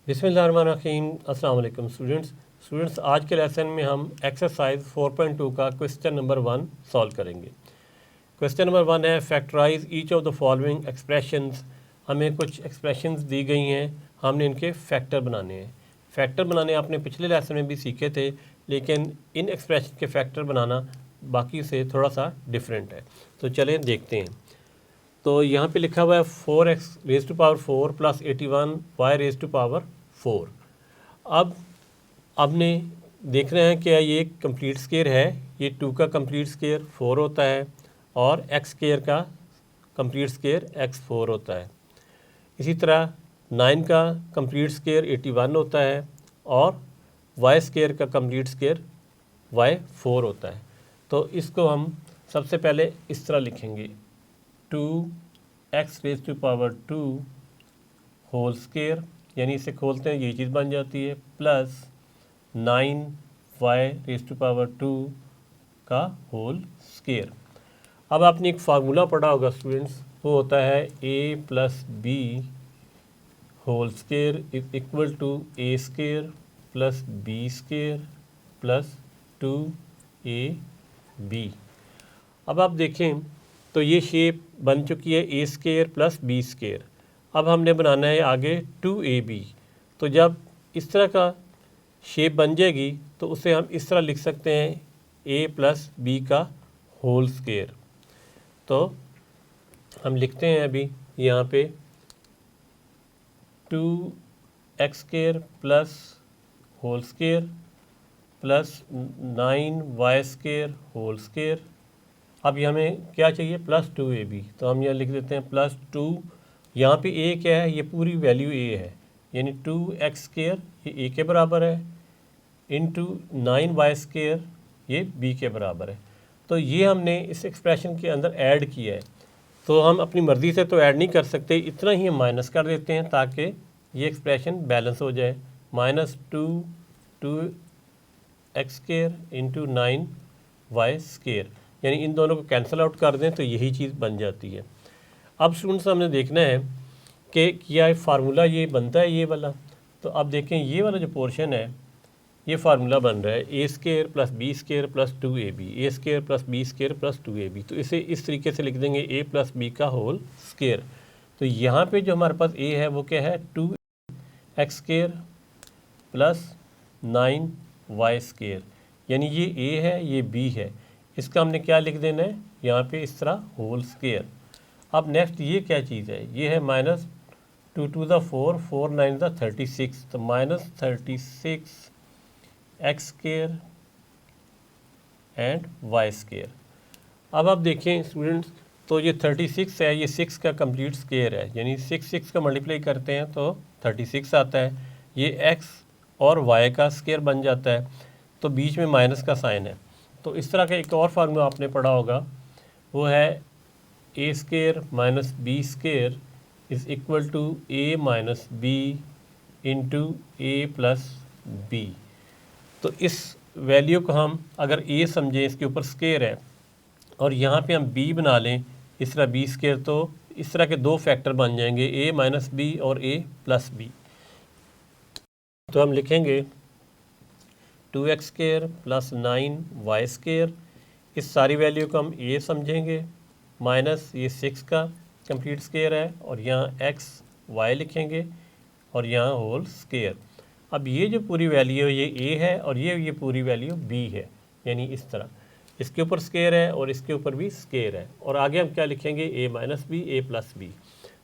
बिस्मिल्लाहिर्रहमानिर्रहीम। अस्सलाम वालेकुम स्टूडेंट्स, आज के लेसन में हम एक्सरसाइज 4.2 का क्वेश्चन नंबर 1 सॉल्व करेंगे। क्वेश्चन नंबर 1 है factorise each of the following expressions. हमें कुछ एक्सप्रेशंस दी गई हैं, हमने इनके फैक्टर बनाने हैं। फैक्टर बनाने आपने पिछले लेसन में भी सीखे थे, लेकिन इन एक्सप्रेशन के फैक्टर बनाना बाकी से थोड़ा सा डिफरेंट है। तो चलें देखते हैं। तो यहाँ पे लिखा हुआ है 4x raise to power 4 plus 81 y raise to power 4। अब आपने देख रहे हैं कि ये कंप्लीट स्केयर है, ये 2 का कंप्लीट स्केयर 4 होता है और x स्केयर का कंप्लीट स्केयर x4 होता है। इसी तरह 9 का कंप्लीट स्केयर 81 होता है और y स्केयर का कंप्लीट स्केयर y4 होता है। तो इसको हम सबसे पहले इस तरह लिखेंगे 2x raise to power 2 whole square, यानी इसे खोलते हैं ये चीज़ बन जाती है, plus 9y raise to power 2 का होल स्केयर। अब आपने एक फार्मूला पढ़ा होगा स्टूडेंट्स, वो होता है a plus B whole square is equal to a square plus b square plus 2ab। अब आप देखें तो ये शेप बन चुकी है a square plus b square. अब हमने बनाना है आगे 2ab। तो जब इस तरह का शेप बन जाएगी तो उसे हम इस तरह लिख सकते हैं a प्लस बी का होल स्केयर। तो हम लिखते हैं अभी यहाँ पे 2x square plus whole square plus 9y square whole square. अब ये हमें क्या चाहिए, प्लस 2ab। तो हम यहाँ लिख देते हैं प्लस 2, यहाँ पे a क्या है, ये पूरी वैल्यू a है, यानी 2x स्केयर ये a के बराबर है इंटू 9y स्केयर ये b के बराबर है। तो ये हमने इस एक्सप्रेशन के अंदर ऐड किया है। तो हम अपनी मर्ज़ी से तो ऐड नहीं कर सकते, इतना ही हम माइनस कर देते हैं ताकि ये एक्सप्रेशन बैलेंस हो जाए। Minus 2x square into 9y square, यानी इन दोनों को कैंसिल आउट कर दें तो यही चीज़ बन जाती है। अब स्टूडेंट्स हमने देखना है कि क्या फार्मूला ये बनता है ये वाला। तो अब देखें ये वाला जो पोर्शन है ये फार्मूला बन रहा है a square plus B square plus 2ab, A square plus B square plus 2ab। तो इसे इस तरीके से लिख देंगे a प्लस बी का होल स्केयर। तो यहाँ पे जो हमारे पास a है वो क्या है, 2x square plus 9y square, यानी ये a है ये b है। इसका हमने क्या लिख देना है यहाँ पे इस तरह होल स्केयर। अब नेक्स्ट ये क्या चीज़ है, ये है माइनस 2 टू द 4, 4 9 द 36, तो minus 36 X square and Y square. अब आप देखें स्टूडेंट्स, तो ये 36 है, ये 6 का कंप्लीट स्केयर है, यानी 6 का मल्टीप्लाई करते हैं तो 36 आता है। ये x और y का स्केयर बन जाता है, तो बीच में माइनस का साइन है। तो इस तरह का एक और फार्मूला आपने पढ़ा होगा, वो है a square minus B square is equal to a minus B into a plus B. तो इस वैल्यू को हम अगर a समझें, इसके ऊपर स्केयर है और यहाँ पे हम b बना लें इस तरह b स्केयर, तो इस तरह के दो फैक्टर बन जाएंगे a माइनस बी और a प्लस बी। तो हम लिखेंगे 2x square plus 9y square, इस सारी वैल्यू को हम a समझेंगे, माइनस ये 6 का कंप्लीट स्केयर है और यहाँ x y लिखेंगे और यहाँ होल स्केयर। अब ये जो पूरी वैल्यू है ये a है और ये पूरी वैल्यू b है, यानी इस तरह इसके ऊपर स्केयर है और इसके ऊपर भी स्केयर है। और आगे हम क्या लिखेंगे, a minus B a plus B.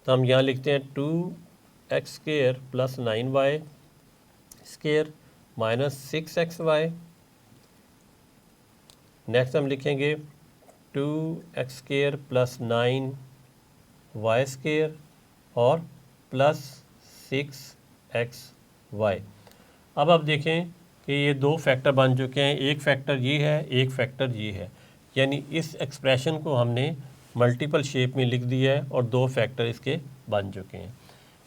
तो हम यहाँ लिखते हैं 2x square plus 9y square minus 6xy। Next हम लिखेंगे 2x square plus 9y square और प्लस 6xy। अब आप देखें कि ये दो फैक्टर बन चुके हैं, एक फैक्टर ये है एक फैक्टर ये है, यानी इस एक्सप्रेशन को हमने मल्टीपल शेप में लिख दिया है और दो फैक्टर इसके बन चुके हैं।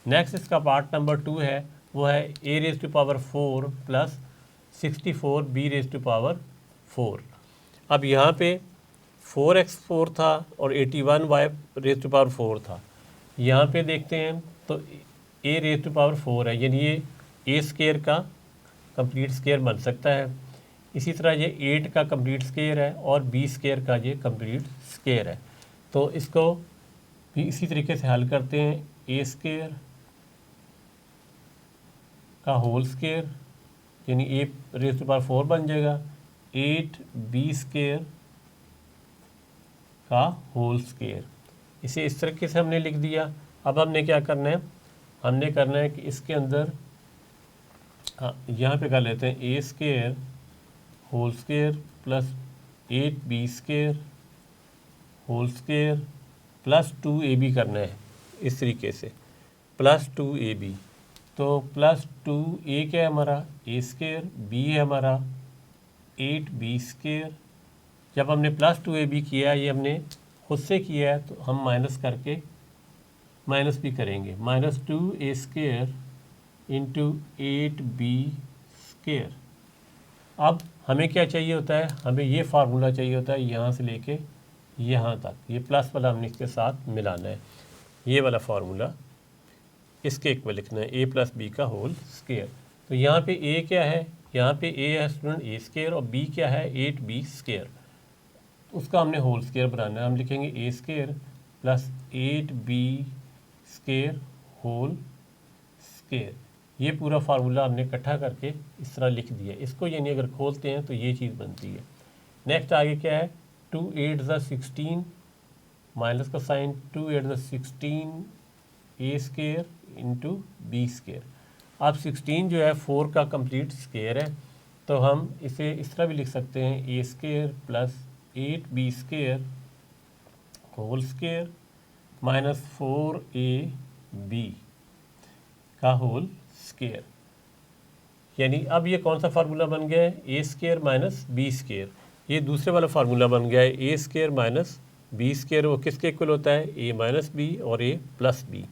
नेक्स्ट इसका पार्ट नंबर 2 है, वो है a raise to power 4 plus 64 b raise to power 4। अब यहाँ पे 4x4 था और 81y रेज टू पावर 4 था। यहाँ पे देखते हैं तो a रेज टू पावर 4 है, यानी ये ए स्केयर का कंप्लीट स्केयर बन सकता है। इसी तरह ये 8 का कंप्लीट स्केयर है और बी स्केयर का ये कंप्लीट स्केयर है। तो इसको भी इसी तरीके से हल करते हैं। ए स्केयर का होल स्केयर यानी ए रेज़ टू पावर 4 बन जाएगा। 8 बी स्केयर का होल स्केयर, इसे इस तरीके से हमने लिख दिया। अब हमने क्या करना है, हमने करना है कि इसके अंदर यहाँ पे कर लेते हैं A square whole square plus 8 B square whole square plus 2 A B करना है इस तरीके से, प्लस 2 ए बी। तो प्लस 2 ए क्या है हमारा ए स्केयर, बी है हमारा 8 बी स्केयर। जब हमने प्लस 2 ए बी किया, ये हमने खुद से किया है, तो हम माइनस करके माइनस भी करेंगे। माइनस 2 ए स्केयर इंटू 8 बी स्केयर। अब हमें क्या चाहिए होता है, हमें ये फार्मूला चाहिए होता है यहाँ से लेके यहाँ तक, ये प्लस वाला हमने इसके साथ मिलाना है, ये वाला फार्मूला इसके इक्वल लिखना है, ए प्लस बी का होल स्केयर। तो यहाँ पे ए क्या है, यहाँ पे ए है स्टूडेंट ए स्केयर और बी क्या है 8 बी स्केयर, उसका हमने होल स्केयर बनाना है। हम लिखेंगे A square plus 8 B square whole square. ये पूरा फार्मूला हमने इकट्ठा करके इस तरह लिख दिया। इसको यानी अगर खोलते हैं तो ये चीज़ बनती है। नेक्स्ट आगे क्या है, 2 8 ज़ा 16 माइनस का साइन, 2 8 ज़ा 16 ए स्केयर इंटू बी स्केयर। अब 16 जो है 4 का कंप्लीट स्केयर है, तो हम इसे इस तरह भी लिख सकते हैं A square plus 8 B square whole square minus 4 A B का होल स्केयर। यानी अब ये कौन सा फार्मूला बन गया है, A square minus B square. ये दूसरे वाला फार्मूला बन गया है, A square minus B square. वो किसके इक्वल होता है, ए माइनस बी और ए प्लस बी।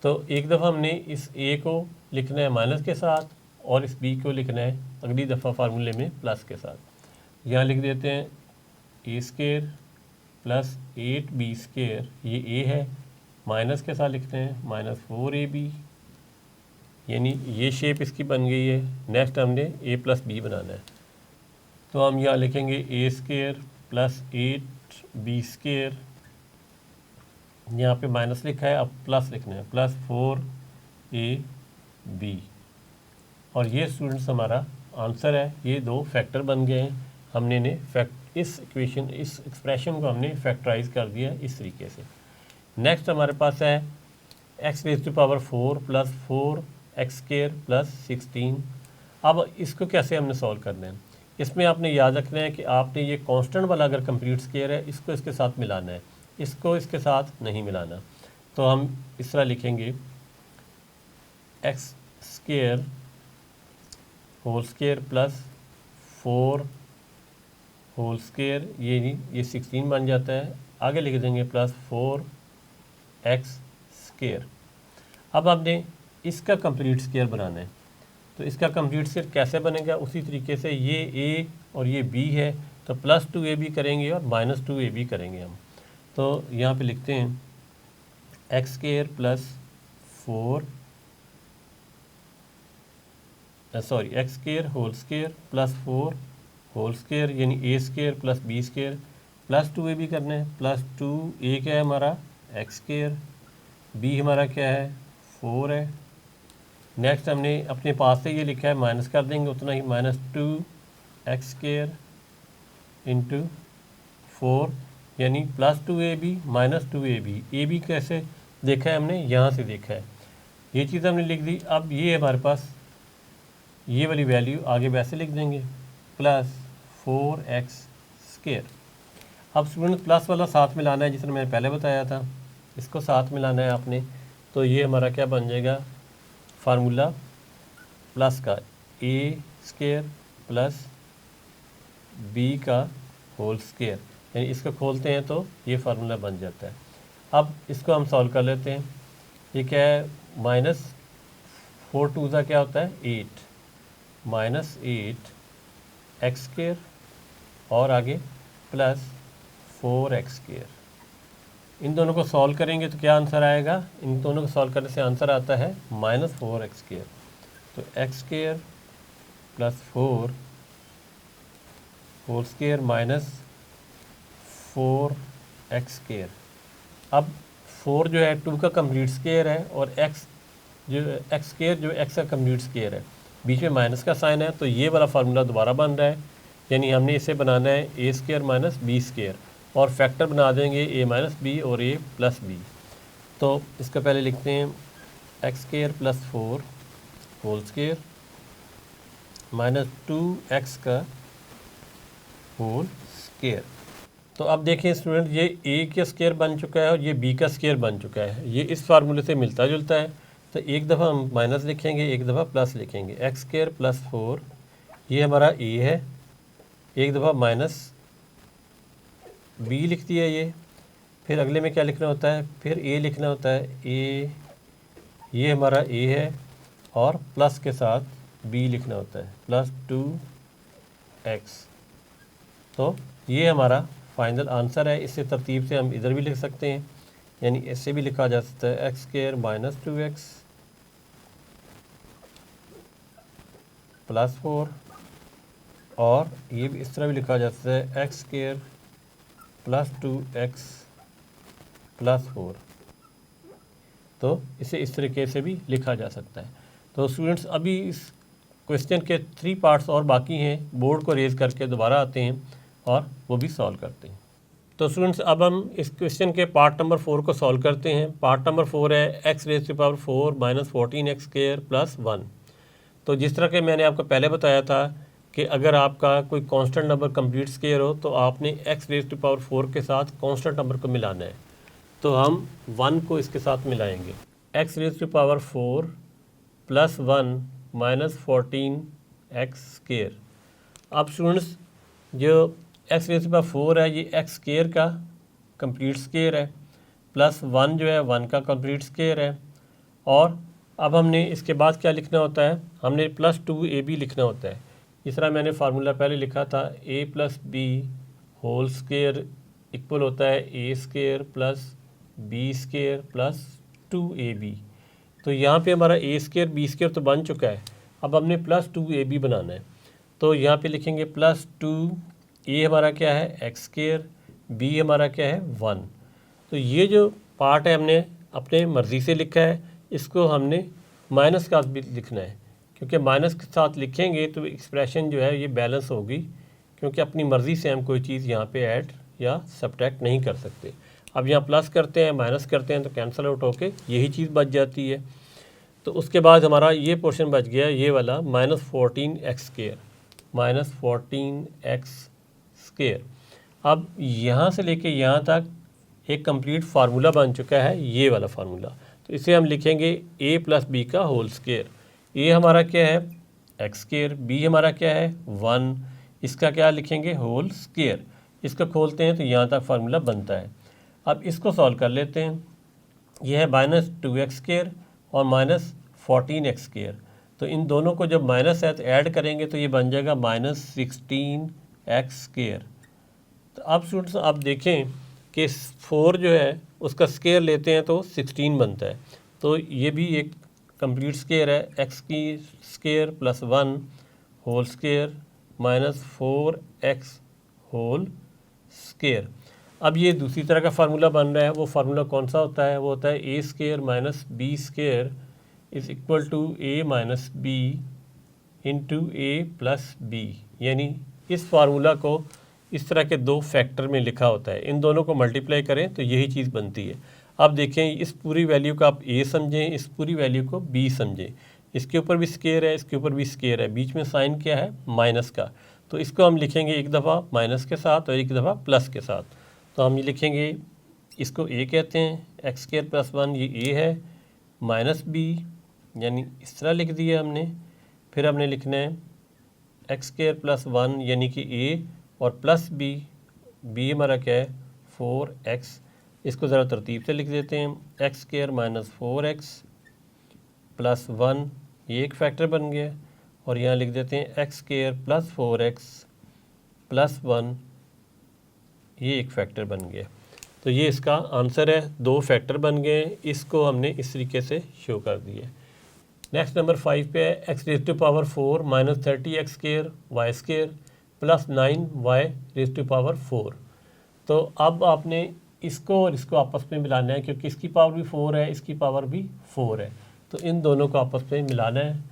तो एक दफ़ा हमने इस ए को लिखना है माइनस के साथ और इस बी को लिखना है अगली दफ़ा फार्मूले में प्लस के साथ। यहाँ लिख देते हैं A square plus 8 B square, ये ए है, माइनस के साथ लिखते हैं माइनस 4 ए बी, यानी ये शेप इसकी बन गई है। नेक्स्ट हमने ए प्लस बी बनाना है, तो हम यहाँ लिखेंगे A square plus 8 B square, यहाँ पे माइनस लिखा है, अब प्लस लिखना है, प्लस 4 ए बी। और ये स्टूडेंट्स हमारा आंसर है। ये दो फैक्टर बन गए हैं, हमने ने इस इक्वेशन इस एक्सप्रेशन को हमने फैक्टराइज कर दिया इस तरीके से। नेक्स्ट हमारे पास है X raise to power 4 plus 4 X square plus 16। अब इसको कैसे हमने सॉल्व करना है, इसमें आपने याद रखना है कि आपने ये कांस्टेंट वाला अगर कंप्लीट स्केयर है, इसको इसके साथ मिलाना है, इसको इसके साथ नहीं मिलाना। तो हम इस तरह लिखेंगे X square whole square plus 4 whole square, ये 16 बन जाता है। आगे लिख देंगे प्लस 4 एक्स स्केयर। अब आपने इसका कंप्लीट स्केयर बनाना है, तो इसका कंप्लीट स्केयर कैसे बनेगा, उसी तरीके से ये ए और ये बी है, तो प्लस 2 ए बी करेंगे और माइनस 2 ए बी करेंगे हम। तो यहाँ पे लिखते हैं X square plus 4 X square whole square plus 4 whole square, यानी A square plus B square plus 2 A B करना है। प्लस 2 ए क्या है हमारा एक्स स्केयर, बी हमारा क्या है 4 है। नेक्स्ट हमने अपने पास से ये लिखा है, माइनस कर देंगे उतना ही, माइनस 2 एक्स स्केयर इंटू 4, यानी plus 2 A B minus 2 A B. A B कैसे देखा है हमने, यहाँ से देखा है, ये चीज़ हमने लिख दी। अब ये हमारे पास ये वाली वैल्यू आगे वैसे लिख देंगे, प्लस 4 एक्स स्केयर। अब स्टूडेंट प्लस वाला साथ मिलाना है, जिसने मैंने पहले बताया था, इसको साथ मिलाना है आपने। तो ये हमारा क्या बन जाएगा फार्मूला प्लस का, ए स्केयर प्लस बी का होल स्केयर, यानी इसको खोलते हैं तो ये फार्मूला बन जाता है। अब इसको हम सॉल्व कर लेते हैं। ये क्या है, माइनस 4 2 का क्या होता है 8, माइनस 8 एक्स स्केयर और आगे प्लस 4 एक्स स्केयर। इन दोनों को सॉल्व करेंगे तो क्या आंसर आएगा, इन दोनों को सॉल्व करने से आंसर आता है माइनस 4 एक्स स्केयर। तो X square plus 4 whole square minus 4x square. अब 4 जो है 2 का कंप्लीट स्क्वायर है और x स्क्वायर जो x का कंप्लीट स्क्वायर है, बीच में माइनस का साइन है, तो ये वाला फार्मूला दोबारा बन रहा है। यानी हमने इसे बनाना है A square minus B square और फैक्टर बना देंगे ए माइनस बी और ए प्लस बी। तो इसका पहले लिखते हैं X square plus 4 whole square minus 2x का होल स्क्वायर। तो अब देखें स्टूडेंट, ये ए का स्क्वायर बन चुका है और ये बी का स्क्वायर बन चुका है। ये इस फार्मूले से मिलता जुलता है। तो एक दफ़ा हम माइनस लिखेंगे, एक दफ़ा प्लस लिखेंगे। एक्स स्क्वायर प्लस 4 ये हमारा ए है, एक दफ़ा माइनस बी लिख दिया ये। फिर अगले में क्या लिखना होता है, फिर ए लिखना होता है। ए ये हमारा ए है और प्लस के साथ बी लिखना होता है, प्लस 2x। तो ये हमारा फाइनल आंसर है। इससे तरतीब से हम इधर भी लिख सकते हैं, यानी ऐसे भी लिखा जा सकता है x square minus 2x plus 4, और ये भी इस तरह भी लिखा जा सकता है x square plus 2x plus 4। तो इसे इस तरीके से भी लिखा जा सकता है। तो स्टूडेंट्स, अभी इस क्वेश्चन के 3 पार्ट्स और बाकी हैं। बोर्ड को रेज़ करके दोबारा आते हैं और वो भी सॉल्व करते हैं। तो स्टूडेंट्स, अब हम इस क्वेश्चन के पार्ट नंबर 4 को सॉल्व करते हैं। पार्ट नंबर 4 है X raise to power 4 minus 14x square plus 1। तो जिस तरह के मैंने आपको पहले बताया था कि अगर आपका कोई कांस्टेंट नंबर कंप्लीट स्क्वायर हो तो आपने एक्स रेज़ टू पावर 4 के साथ कांस्टेंट नंबर को मिलाना है। तो हम 1 को इसके साथ मिलाएंगे। X raise to power 4 plus 1 minus 14x square. अब स्टूडेंट्स, जो एक्स रेज़ टू पावर 4 है ये एक्स स्क्वायर का कंप्लीट स्क्वायर है, प्लस 1 जो है 1 का कंप्लीट स्क्वायर है। और अब हमने इसके बाद क्या लिखना होता है, हमने प्लस 2ab लिखना होता है। इस तरह मैंने फार्मूला पहले लिखा था, a plus B whole square equal होता है A square plus B square plus 2ab। तो यहाँ पे हमारा ए स्क्वायर बी स्क्वायर तो बन चुका है, अब हमने प्लस 2ab बनाना है। तो यहाँ पे लिखेंगे प्लस 2, ए हमारा क्या है एक्स स्क्वायर, बी हमारा क्या है 1। तो ये जो पार्ट है हमने अपने मर्ज़ी से लिखा है, इसको हमने माइनस का भी लिखना है, क्योंकि माइनस के साथ लिखेंगे तो एक्सप्रेशन जो है ये बैलेंस होगी, क्योंकि अपनी मर्ज़ी से हम कोई चीज़ यहाँ पे ऐड या सब्ट्रैक्ट नहीं कर सकते। अब यहाँ प्लस करते हैं, माइनस करते हैं तो कैंसिल आउट होके यही चीज़ बच जाती है। तो उसके बाद हमारा ये पोर्शन बच गया, ये वाला minus 14x square, minus 14x square. अब यहाँ से लेके यहाँ तक एक कंप्लीट फार्मूला बन चुका है, ये वाला फार्मूला। तो इसे हम लिखेंगे a प्लस बी का होल स्क्वायर। ए हमारा क्या है एक्स स्क्वायर, बी हमारा क्या है 1, इसका क्या लिखेंगे होल स्क्वायर। इसको खोलते हैं तो यहाँ तक फार्मूला बनता है। अब इसको सॉल्व कर लेते हैं। यह है माइनस 2x स्क्वायर और माइनस 14x स्क्वायर। तो इन दोनों को जब माइनस है तो ऐड करेंगे तो ये बन जाएगा माइनस 16x स्क्वायर। तो अब स्टूडेंट्स आप देखें कि 4 जो है उसका स्क्वायर लेते हैं तो 16 बनता है। तो ये भी एक कंप्लीट स्क्वायर है, एक्स की square plus 1 whole square minus 4x whole square. अब ये दूसरी तरह का फार्मूला बन रहा है। वो फार्मूला कौन सा होता है, वो होता है A square minus B square is equal to A minus B into A plus B. यानी इस फार्मूला को इस तरह के 2 फैक्टर में लिखा होता है, इन दोनों को मल्टीप्लाई करें तो यही चीज़ बनती है। अब देखें, इस पूरी वैल्यू को आप ए समझें, इस पूरी वैल्यू को बी समझें। इसके ऊपर भी स्क्वायर है, इसके ऊपर भी स्क्वायर है, बीच में साइन क्या है माइनस का। तो इसको हम लिखेंगे एक दफ़ा माइनस के साथ और एक दफ़ा प्लस के साथ। तो हम ये लिखेंगे, इसको ए कहते हैं, एक्स स्क्वायर प्लस 1 ये ए है, माइनस बी यानी इस तरह लिख दिया हमने। फिर हमने लिखना है एक्स स्क्वायर प्लस 1 यानी कि ए और प्लस बी, बी हमारा क्या है 4x। इसको ज़रा तरतीब से लिख देते हैं, X square minus 4x plus 1 ये एक फैक्टर बन गया, और यहाँ लिख देते हैं X square plus 4x plus 1 ये एक फैक्टर बन गया। तो ये इसका आंसर है, 2 फैक्टर बन गए। इसको हमने इस तरीके से शो कर दिया। नेक्स्ट नंबर 5 पे है X raise to power 4 minus 30x square Y square plus 9y raise to power 4। तो अब आपने इसको और इसको आपस में मिलाना है, क्योंकि इसकी पावर भी 4 है, इसकी पावर भी 4 है, तो इन दोनों को आपस में मिलाना है।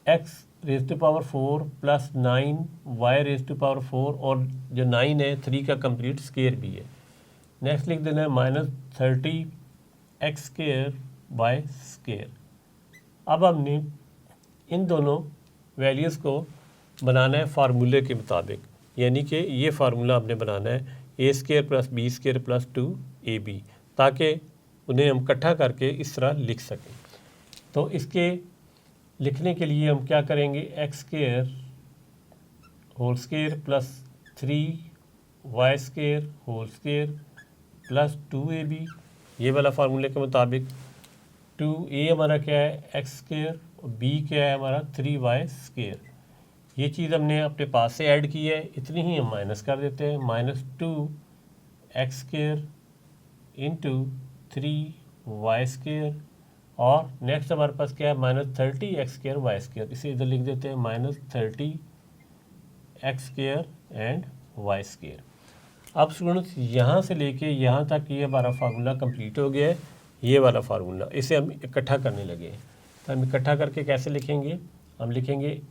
X raise to power 4 plus 9y raise to power 4, और जो 9 है 3 का कंप्लीट स्केयर भी है। नेक्स्ट लिख देना है minus 30x square by square. अब हमने इन दोनों वैल्यूज़ को बनाना है फार्मूले के मुताबिक, यानी कि ये फार्मूला हमने बनाना है A square plus B square plus 2ab, ताकि उन्हें हम इकट्ठा करके इस तरह लिख सकें। तो इसके लिखने के लिए हम क्या करेंगे, X square whole square plus 3y square whole square plus 2ab, ये वाला फार्मूले के मुताबिक। 2a हमारा क्या है एक्स स्केयर और b क्या है हमारा 3y स्केयर। ये चीज़ हमने अपने पास से ऐड की है, इतनी ही हम माइनस कर देते हैं। Minus 2x square into 3y square, और नेक्स्ट हमारे पास क्या है minus 30x square Y square. इसे इधर लिख देते हैं minus 30x square and Y square. अब स्टूडेंट्स यहाँ से लेके यहाँ तक ये हमारा फार्मूला कंप्लीट हो गया है, ये वाला फार्मूला। इसे हम इकट्ठा करने लगे हैं, तो हम इकट्ठा करके कैसे लिखेंगे, हम लिखेंगे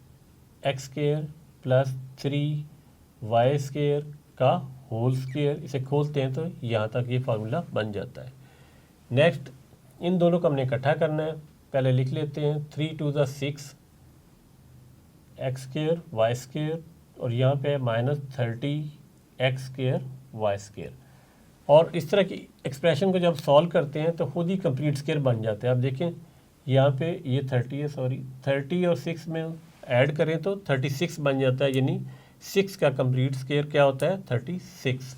X square plus 3y square का होल स्केयर। इसे खोलते हैं तो यहाँ तक ये फार्मूला बन जाता है। नेक्स्ट इन दोनों को हमने इकट्ठा करना है, पहले लिख लेते हैं 3 to the 6 X square Y square, और यहाँ पे minus 30x square Y square. और इस तरह की एक्सप्रेशन को जब सॉल्व करते हैं तो खुद ही कंप्लीट स्केयर बन जाते हैं। आप देखें यहाँ पे ये 30 है, सॉरी 30 और 6 में ऐड करें तो 36 बन जाता है, यानी 6 का कंप्लीट स्केयर क्या होता है 36।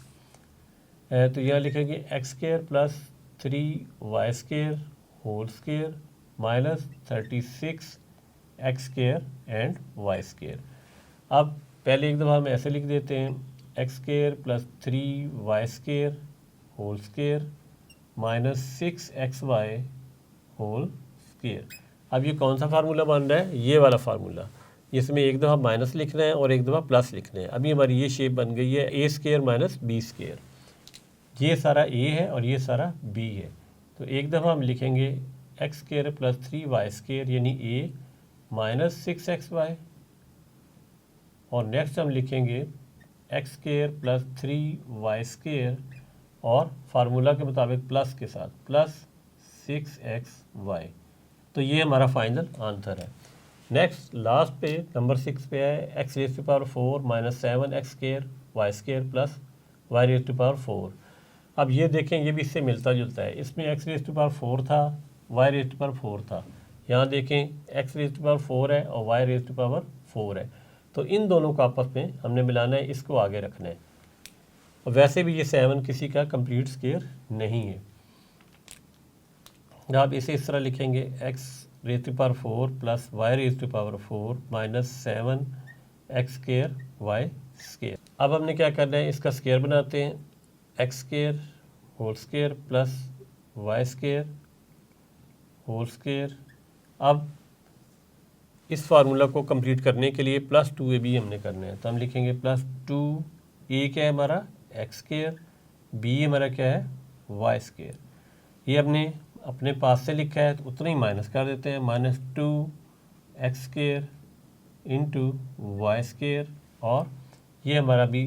तो यहाँ लिखेंगे X square plus 3y square whole square minus 36x square and Y square. अब पहले एक दफ़ा हम ऐसे लिख देते हैं X square plus 3y square whole square minus 6xy whole square. अब ये कौन सा फार्मूला बन रहा है, ये वाला फार्मूला। इसमें एक दफ़ा माइनस लिखना है और एक दफ़ा प्लस लिखना है। अभी हमारी ये शेप बन गई है A square minus B square. ये सारा ए है और ये सारा बी है, तो एक दफ़ा हम लिखेंगे X square plus 3y square यानी ए माइनस 6xy, और नेक्स्ट हम लिखेंगे X square plus 3y square और फार्मूला के मुताबिक प्लस के साथ प्लस 6xy। तो ये हमारा फाइनल आंसर है। नेक्स्ट लास्ट पे नंबर 6 पे है X raise to power 4 minus 7x square Y square plus Y raise to power 4। अब ये देखें ये भी इससे मिलता जुलता है, इसमें एक्स रेज टू पावर 4 था, वाई रेज टू पावर 4 था। यहाँ देखें एक्स रेज टू पावर 4 है और वाई रेज टू पावर 4 है, तो इन दोनों को आपस में हमने मिलाना है, इसको आगे रखना है। और वैसे भी ये 7 किसी का कंप्लीट स्केयर नहीं है। आप इसे इस तरह लिखेंगे X raise to power 4 plus Y raise to power 4 minus 7x square Y square. अब हमने क्या करना है, इसका स्केयर बनाते हैं, X square whole square plus Y square whole square. अब इस फार्मूला को कंप्लीट करने के लिए प्लस 2ab हमने करना है, तो हम लिखेंगे प्लस 2a क्या है हमारा एक्स स्केयर, बी हमारा क्या है वाई स्केयर। ये हमने अपने पास से लिखा है तो उतना ही माइनस कर देते हैं, minus 2x square into Y square, और ये हमारा भी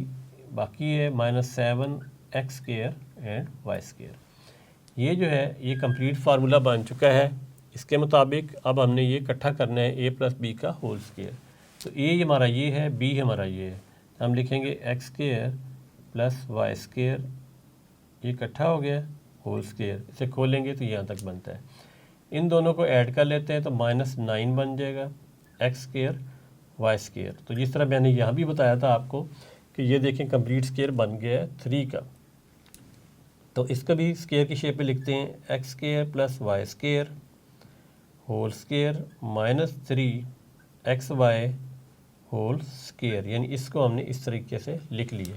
बाकी है minus 7x square and Y square. ये जो है ये कंप्लीट फार्मूला बन चुका है। इसके मुताबिक अब हमने ये इकट्ठा करना है ए प्लस बी का होल स्केयर। तो ए हमारा ये है, बी हमारा ये है, तो हम लिखेंगे X square plus Y square, ये इकट्ठा हो गया होल स्केयर। इसे खोलेंगे तो यहाँ तक बनता है। इन दोनों को ऐड कर लेते हैं तो माइनस 9 बन जाएगा एक्स स्केयर वाई स्केयर। तो जिस तरह मैंने यहाँ भी बताया था आपको कि ये देखें कंप्लीट स्केयर बन गया है 3 का, तो इसका भी स्केयर की शेप में लिखते हैं X square plus Y square whole square minus 3xy whole square, यानी इसको हमने इस तरीके से लिख लिए।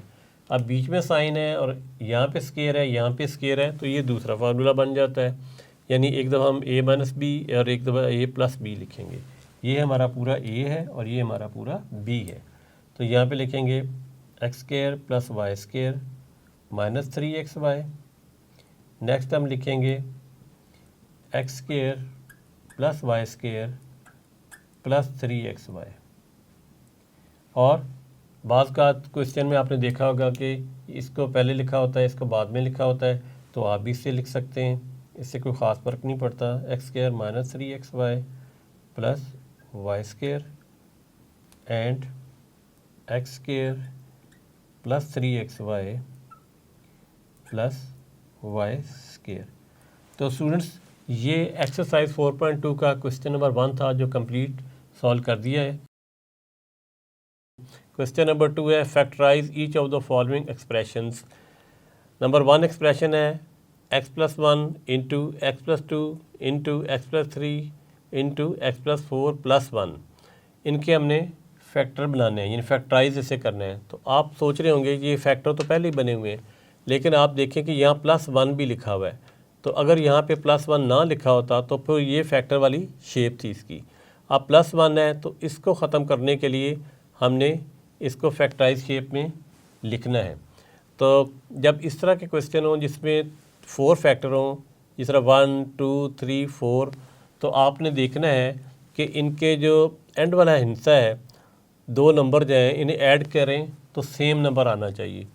अब बीच में साइन है और यहाँ पे स्केयर है, यहाँ पे स्केयर है, तो ये दूसरा फार्मूला बन जाता है। यानी एक दफ़ा हम a माइनस बी और एक दफ़ा a प्लस बी लिखेंगे। ये हमारा पूरा a है और ये हमारा पूरा b है। तो यहाँ पे लिखेंगे X square plus Y square minus 3xy। Next हम लिखेंगे X square plus Y square plus 3xy। और बाज़ का क्वेश्चन में आपने देखा होगा कि इसको पहले लिखा होता है, इसको बाद में लिखा होता है, तो आप भी इससे लिख सकते हैं, इससे कोई ख़ास फ़र्क नहीं पड़ता। X square minus 3xy plus Y square and X square plus 3xy plus Y square. तो स्टूडेंट्स ये एक्सरसाइज 4.2 का क्वेश्चन नंबर 1 था जो कंप्लीट सॉल्व कर दिया है। क्वेश्चन नंबर 2 है factorise each of the following expressions. Number 1 expression है x plus 1 into X plus 2 into X plus 3 into X plus 4 plus 1। इनके हमने फैक्टर बनाने हैं, यानी फैक्टराइज इसे करना है। तो आप सोच रहे होंगे ये फैक्टर तो पहले ही बने हुए हैं, लेकिन आप देखें कि यहाँ प्लस 1 भी लिखा हुआ है। तो अगर यहाँ पे प्लस 1 ना लिखा होता तो फिर ये फैक्टर वाली शेप थी इसकी। अब प्लस 1 है तो इसको ख़त्म करने के लिए हमने इसको फैक्टराइज शेप में लिखना है। तो जब इस तरह के क्वेश्चन हों जिसमें 4 फैक्टर हों, जिस तरह 1 2 3 4, तो आपने देखना है कि इनके जो एंड वाला हिस्सा है, 2 नंबर जो हैं इन्हें ऐड करें तो सेम नंबर आना चाहिए।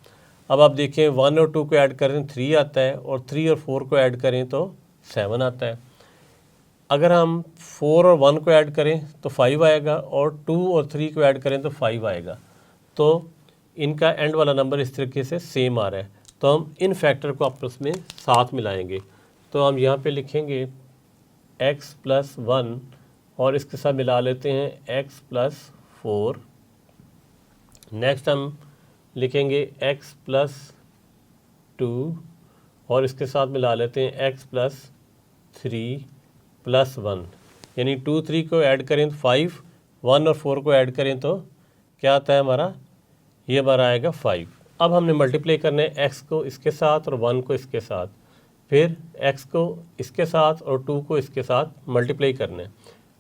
अब आप देखें 1 और 2 को ऐड करें 3 आता है, और 3 और 4 को ऐड करें तो 7 आता है। अगर हम 4 और 1 को ऐड करें तो 5 आएगा, और 2 और 3 को ऐड करें तो 5 आएगा। तो इनका एंड वाला नंबर इस तरीके से सेम आ रहा है। तो हम इन फैक्टर को आपस में साथ मिलाएंगे। तो हम यहाँ पे लिखेंगे x प्लस 1 और इसके साथ मिला लेते हैं x प्लस 4। नेक्स्ट हम लिखेंगे x प्लस 2 और इसके साथ मिला लेते हैं x प्लस 3 प्लस 1, यानी 2 3 को ऐड करें तो 5, 1 और 4 को ऐड करें तो क्या आता है हमारा, ये हमारा आएगा 5। अब हमने मल्टीप्लाई करना है x को इसके साथ और 1 को इसके साथ, फिर x को इसके साथ और 2 को इसके साथ मल्टीप्लाई करना है।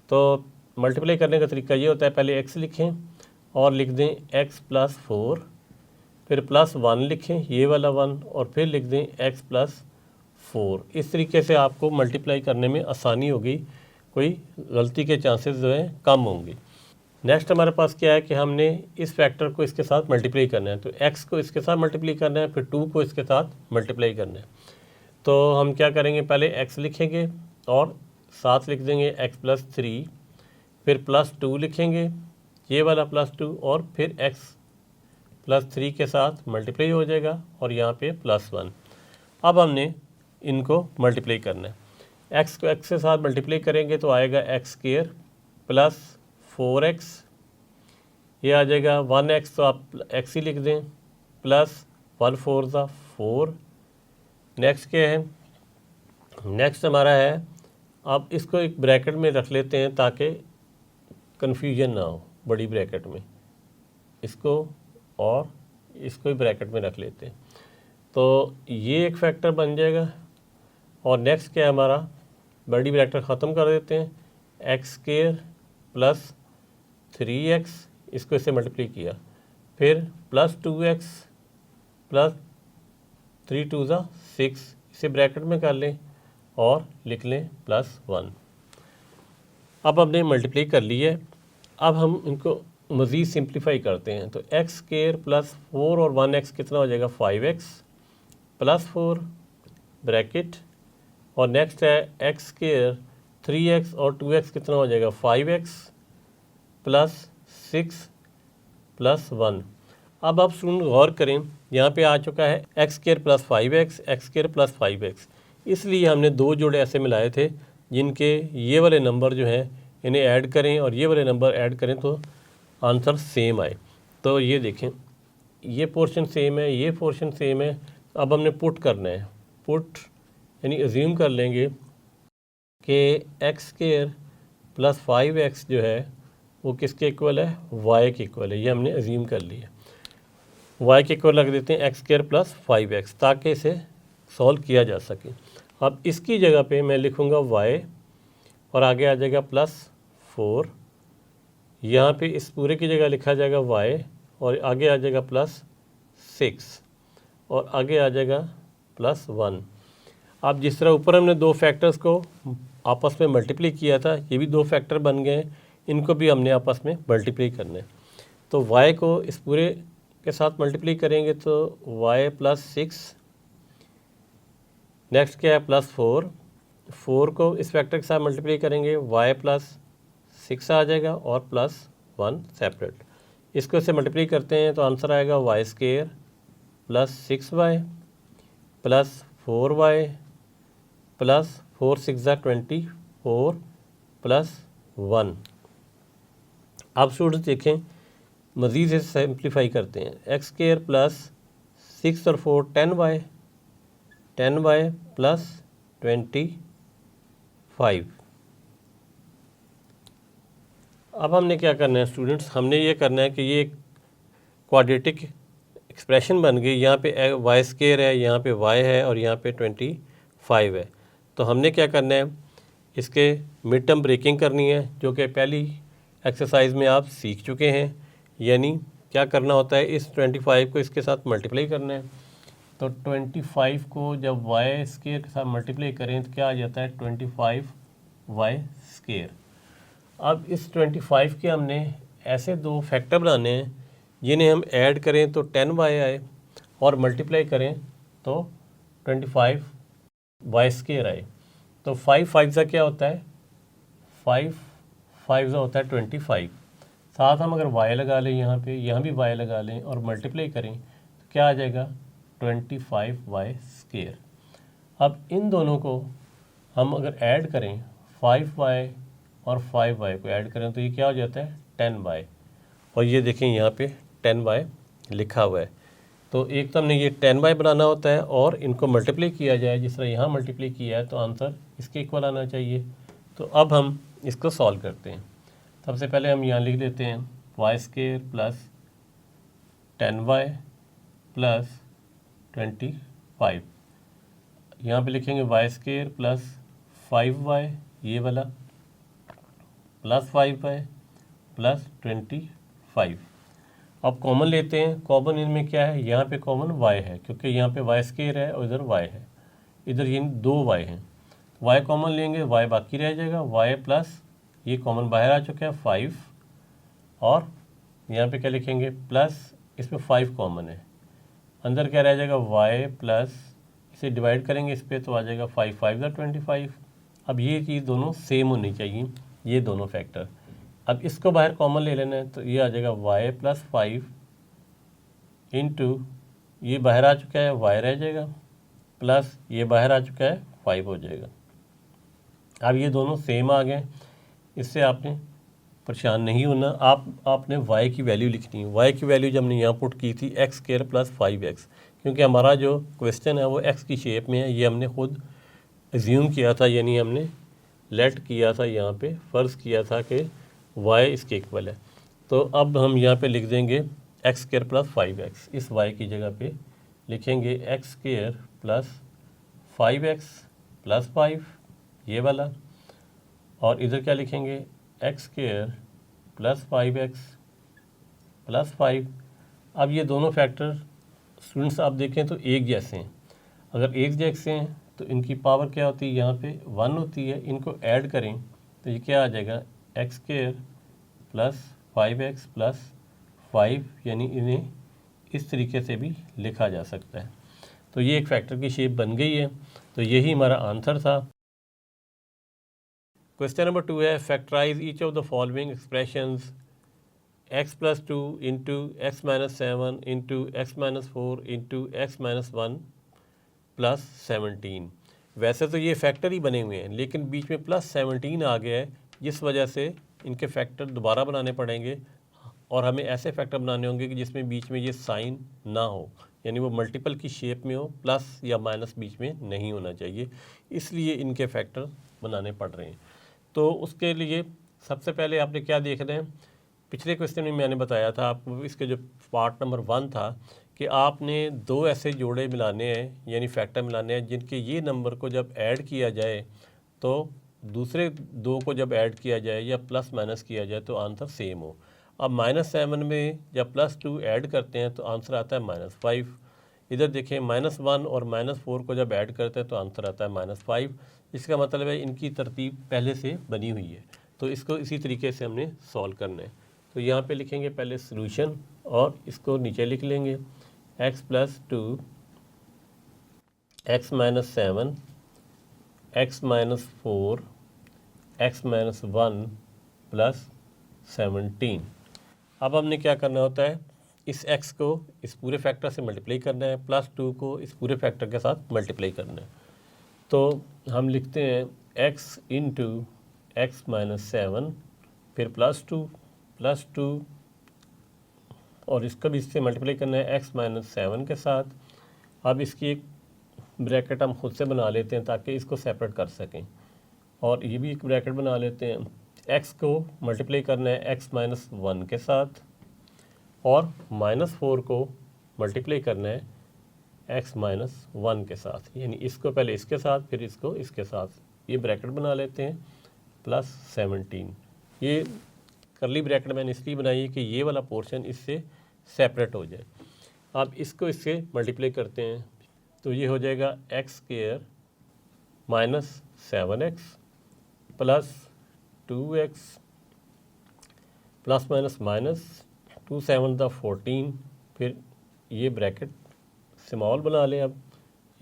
तो मल्टीप्लाई करने का तरीका ये होता है, पहले x लिखें और लिख दें x प्लस 4, फिर प्लस 1 लिखें ये वाला 1, और फिर लिख दें x प्लस 4। इस तरीके से आपको मल्टीप्लाई करने में आसानी होगी, कोई गलती के चांसेस जो हैं कम होंगे। नेक्स्ट हमारे पास क्या है कि हमने इस फैक्टर को इसके साथ मल्टीप्लाई करना है। तो x को इसके साथ मल्टीप्लाई करना है, फिर 2 को इसके साथ मल्टीप्लाई करना है। तो हम क्या करेंगे, पहले x लिखेंगे और साथ लिख देंगे x प्लस 3, फिर प्लस 2 लिखेंगे ये वाला प्लस 2, और फिर x प्लस 3 के साथ मल्टीप्लाई हो जाएगा और यहाँ पे प्लस 1। अब हमने इनको मल्टीप्लाई करना है। x को x के साथ मल्टीप्लाई करेंगे तो आएगा एक्स स्क्वायर प्लस 4x, ये आ जाएगा 1x, तो आप x ही लिख दें, प्लस 1 4 ज़ा 4। नेक्स्ट क्या है, नेक्स्ट हमारा है, अब इसको एक ब्रैकेट में रख लेते हैं ताकि कन्फ्यूजन ना हो, बड़ी ब्रैकेट में इसको और इसको ही ब्रैकेट में रख लेते हैं। तो ये एक फैक्टर बन जाएगा। और नेक्स्ट क्या है हमारा, बड़ी ब्रैकेट ख़त्म कर देते हैं, एक्स स्क्वायर प्लस 3x, इसको इससे मल्टीप्लाई किया, फिर प्लस 2x प्लस 3 2 ज़ा 6, इसे ब्रैकेट में कर लें और लिख लें प्लस 1। अब हमने मल्टीप्लाई कर ली है। अब हम इनको मज़ीद सिंप्लीफाई करते हैं। तो एक्स स्क्वायर प्लस 4 और 1x कितना हो जाएगा, 5x प्लस 4 ब्रैकेट, और नेक्स्ट है एक्स स्क्वायर 3x और 2x कितना हो जाएगा, 5x प्लस 6 प्लस 1। अब आप स्टूडेंट गौर करें, यहाँ पे आ चुका है x square plus 5x, x square plus 5x, इसलिए हमने 2 जोड़े ऐसे मिलाए थे जिनके ये वाले नंबर जो हैं इन्हें ऐड करें और ये वाले नंबर ऐड करें तो आंसर सेम आए। तो ये देखें, ये पोर्शन सेम है, ये पोर्शन सेम है। अब हमने पुट करना है, पुट यानी अज्यूम कर लेंगे कि एक्स स्क्वायर प्लस 5x जो है वो किसके इक्वल है, y के इक्वल है। ये हमने अज्यूम कर लिया, y के इक्वल रख देते हैं एक्स स्क्वायर प्लस 5x ताकि इसे सॉल्व किया जा सके। अब इसकी जगह पे मैं लिखूँगा y और आगे आ जाएगा +4, यहाँ पे इस पूरे की जगह लिखा जाएगा y और आगे आ जाएगा +6 और आगे आ जाएगा +1। अब जिस तरह ऊपर हमने दो फैक्टर्स को आपस में मल्टीप्लाई किया था, ये भी दो फैक्टर बन गए हैं, इनको भी हमने आपस में मल्टीप्लाई करना है। तो y को इस पूरे के साथ मल्टीप्लाई करेंगे तो y +6, नेक्स्ट क्या है +4, 4 को इस फैक्टर के साथ मल्टीप्लाई करेंगे y +6 आ जाएगा और +1 सेपरेट। इसको से मल्टीप्लाई करते हैं तो आंसर आएगा y² +6y +4y +4 6 24 +1। अब स्टूडेंट्स देखें, मज़ीद से सिंप्लीफाई करते हैं। x² +6 और 4 10y +25। अब हमने क्या करना है स्टूडेंट्स, हमने ये करना है कि ये क्वाड्रेटिक एक्सप्रेशन बन गई। यहाँ पे y² है, यहाँ पे y है और यहाँ पे 25 है। तो हमने क्या करना है, इसके मिड टर्म ब्रेकिंग करनी है, जो कि पहली एक्सरसाइज में आप सीख चुके हैं। यानी क्या करना होता है, इस 25 को इसके साथ मल्टीप्लाई करना है। तो 25 को जब y² के साथ मल्टीप्लाई करें तो क्या आ जाता है 25y²। अब इस 25 के हमने ऐसे दो फैक्टर बनाने हैं जिन्हें हम ऐड करें तो 10y आए और मल्टीप्लाई करें तो 25y² आए। तो 5 5 क्या होता है, 5 5 होता है 25। साथ हम अगर y लगा लें यहाँ पे, यहाँ भी y लगा लें और मल्टीप्लाई करें तो क्या आ जाएगा 25y²। अब इन दोनों को हम अगर ऐड करें 5y और 5y को ऐड करें तो ये क्या हो जाता है 10y। और ये देखें यहाँ पे 10y लिखा हुआ है। तो एक तो हमने ये 10y बनाना होता है और इनको मल्टीप्लाई किया जाए, जिस तरह यहाँ मल्टीप्लाई किया है तो आंसर इसके इक्वल आना चाहिए। तो अब हम इसको सॉल्व करते हैं। सबसे पहले हम यहाँ लिख देते हैं y² +10y +25। यहाँ पे लिखेंगे y² +5y, ये वाला +5y +25। अब कॉमन लेते हैं। कॉमन इनमें क्या है, यहाँ पे कॉमन y है क्योंकि यहाँ पे y² है और इधर y है, इधर ये दो y हैं। y कॉमन लेंगे, y बाकी रह जाएगा, y प्लस ये कॉमन बाहर आ चुका है 5 और यहाँ पे क्या लिखेंगे प्लस, इसमें 5 कॉमन है, अंदर क्या रह जाएगा y प्लस, इसे डिवाइड करेंगे इस पर तो आ जाएगा 5 5 25। अब ये चीज़ दोनों सेम होनी चाहिए, ये दोनों फैक्टर। अब इसको बाहर कॉमन ले लेना है तो ये आ जाएगा y +5 इंटू, ये बाहर आ चुका है y रह जाएगा, प्लस ये बाहर आ चुका है 5 हो जाएगा। अब ये दोनों सेम आ गए, इससे आपने परेशान नहीं होना। आपने y की वैल्यू लिखनी है। y की वैल्यू जब हमने यहाँ पुट की थी x² +5x, क्योंकि हमारा जो क्वेश्चन है वो x की शेप में है, ये हमने खुद एज्यूम किया था, यानी हमने लेट किया था, यहाँ पे फ़र्ज़ किया था कि y इसके इक्वल है। तो अब हम यहाँ पे लिख देंगे x² +5x, इस y की जगह पे लिखेंगे x² +5x +5, ये वाला, और इधर क्या लिखेंगे x² +5x +5। अब ये दोनों फैक्टर स्टूडेंट्स आप देखें तो एक जैसे हैं। अगर एक जैसे हैं तो इनकी पावर क्या होती है, यहाँ पे 1 होती है। इनको ऐड करें तो ये क्या आ जाएगा x² +5x +5, यानी इन्हें इस तरीके से भी लिखा जा सकता है। तो ये एक फैक्टर की शेप बन गई है। तो यही हमारा आंसर था। क्वेश्चन नंबर 2 है, factorise each of the following expressions x + 2 into x - 7 into x - 4 into x - 1 +17। वैसे तो ये फैक्टर ही बने हुए हैं, लेकिन बीच में +17 आ गया है, जिस वजह से इनके फैक्टर दोबारा बनाने पड़ेंगे और हमें ऐसे फैक्टर बनाने होंगे कि जिसमें बीच में ये साइन ना हो, यानी वो मल्टीपल की शेप में हो, प्लस या माइनस बीच में नहीं होना चाहिए, इसलिए इनके फैक्टर बनाने पड़ रहे हैं। तो उसके लिए सबसे पहले आपने क्या देखना है, पिछले क्वेश्चन में मैंने बताया था आपको, इसके जो पार्ट नंबर 1 था कि आपने दो ऐसे जोड़े मिलाने हैं यानी फैक्टर मिलाने हैं जिनके ये नंबर को जब ऐड किया जाए तो दूसरे दो को जब ऐड किया जाए या प्लस माइनस किया जाए तो आंसर सेम हो। अब -7 में जब +2 ऐड करते हैं तो आंसर आता है -5। इधर देखें -1 और -4 को जब ऐड करते हैं तो आंसर आता है -5। इसका मतलब है इनकी तरतीब पहले से बनी हुई है, तो इसको इसी तरीके से हमने सॉल्व करना है। तो यहाँ पे लिखेंगे पहले सॉल्यूशन और इसको नीचे लिख लेंगे x + 2 x - 7 x - 4 x - 1 + 17। अब हमने क्या करना होता है, इस x को इस पूरे फैक्टर से मल्टीप्लाई करना है, +2 को इस पूरे फैक्टर के साथ मल्टीप्लाई करना है। तो हम लिखते हैं x × x - 7 फिर +2 और इसका भी इससे मल्टीप्लाई करना है x - 7 के साथ। अब इसकी एक ब्रैकेट हम खुद से बना लेते हैं ताकि इसको सेपरेट कर सकें, और ये भी एक ब्रैकेट बना लेते हैं। x को मल्टीप्लाई करना है x - 1 के साथ और -4 को मल्टीप्लाई करना है x - 1 के साथ, यानी इसको पहले इसके साथ फिर इसको इसके साथ। ये ब्रैकेट बना लेते हैं +17। ये करली ब्रैकेट मैंने इसलिए बनाई है कि ये वाला पोर्शन इससे सेपरेट हो जाए। अब इसको इससे मल्टीप्लाई करते हैं तो ये हो जाएगा x² - 7x + 2x plus minus 2 7 दा 14। फिर ये ब्रैकेट स्मॉल बना लें, अब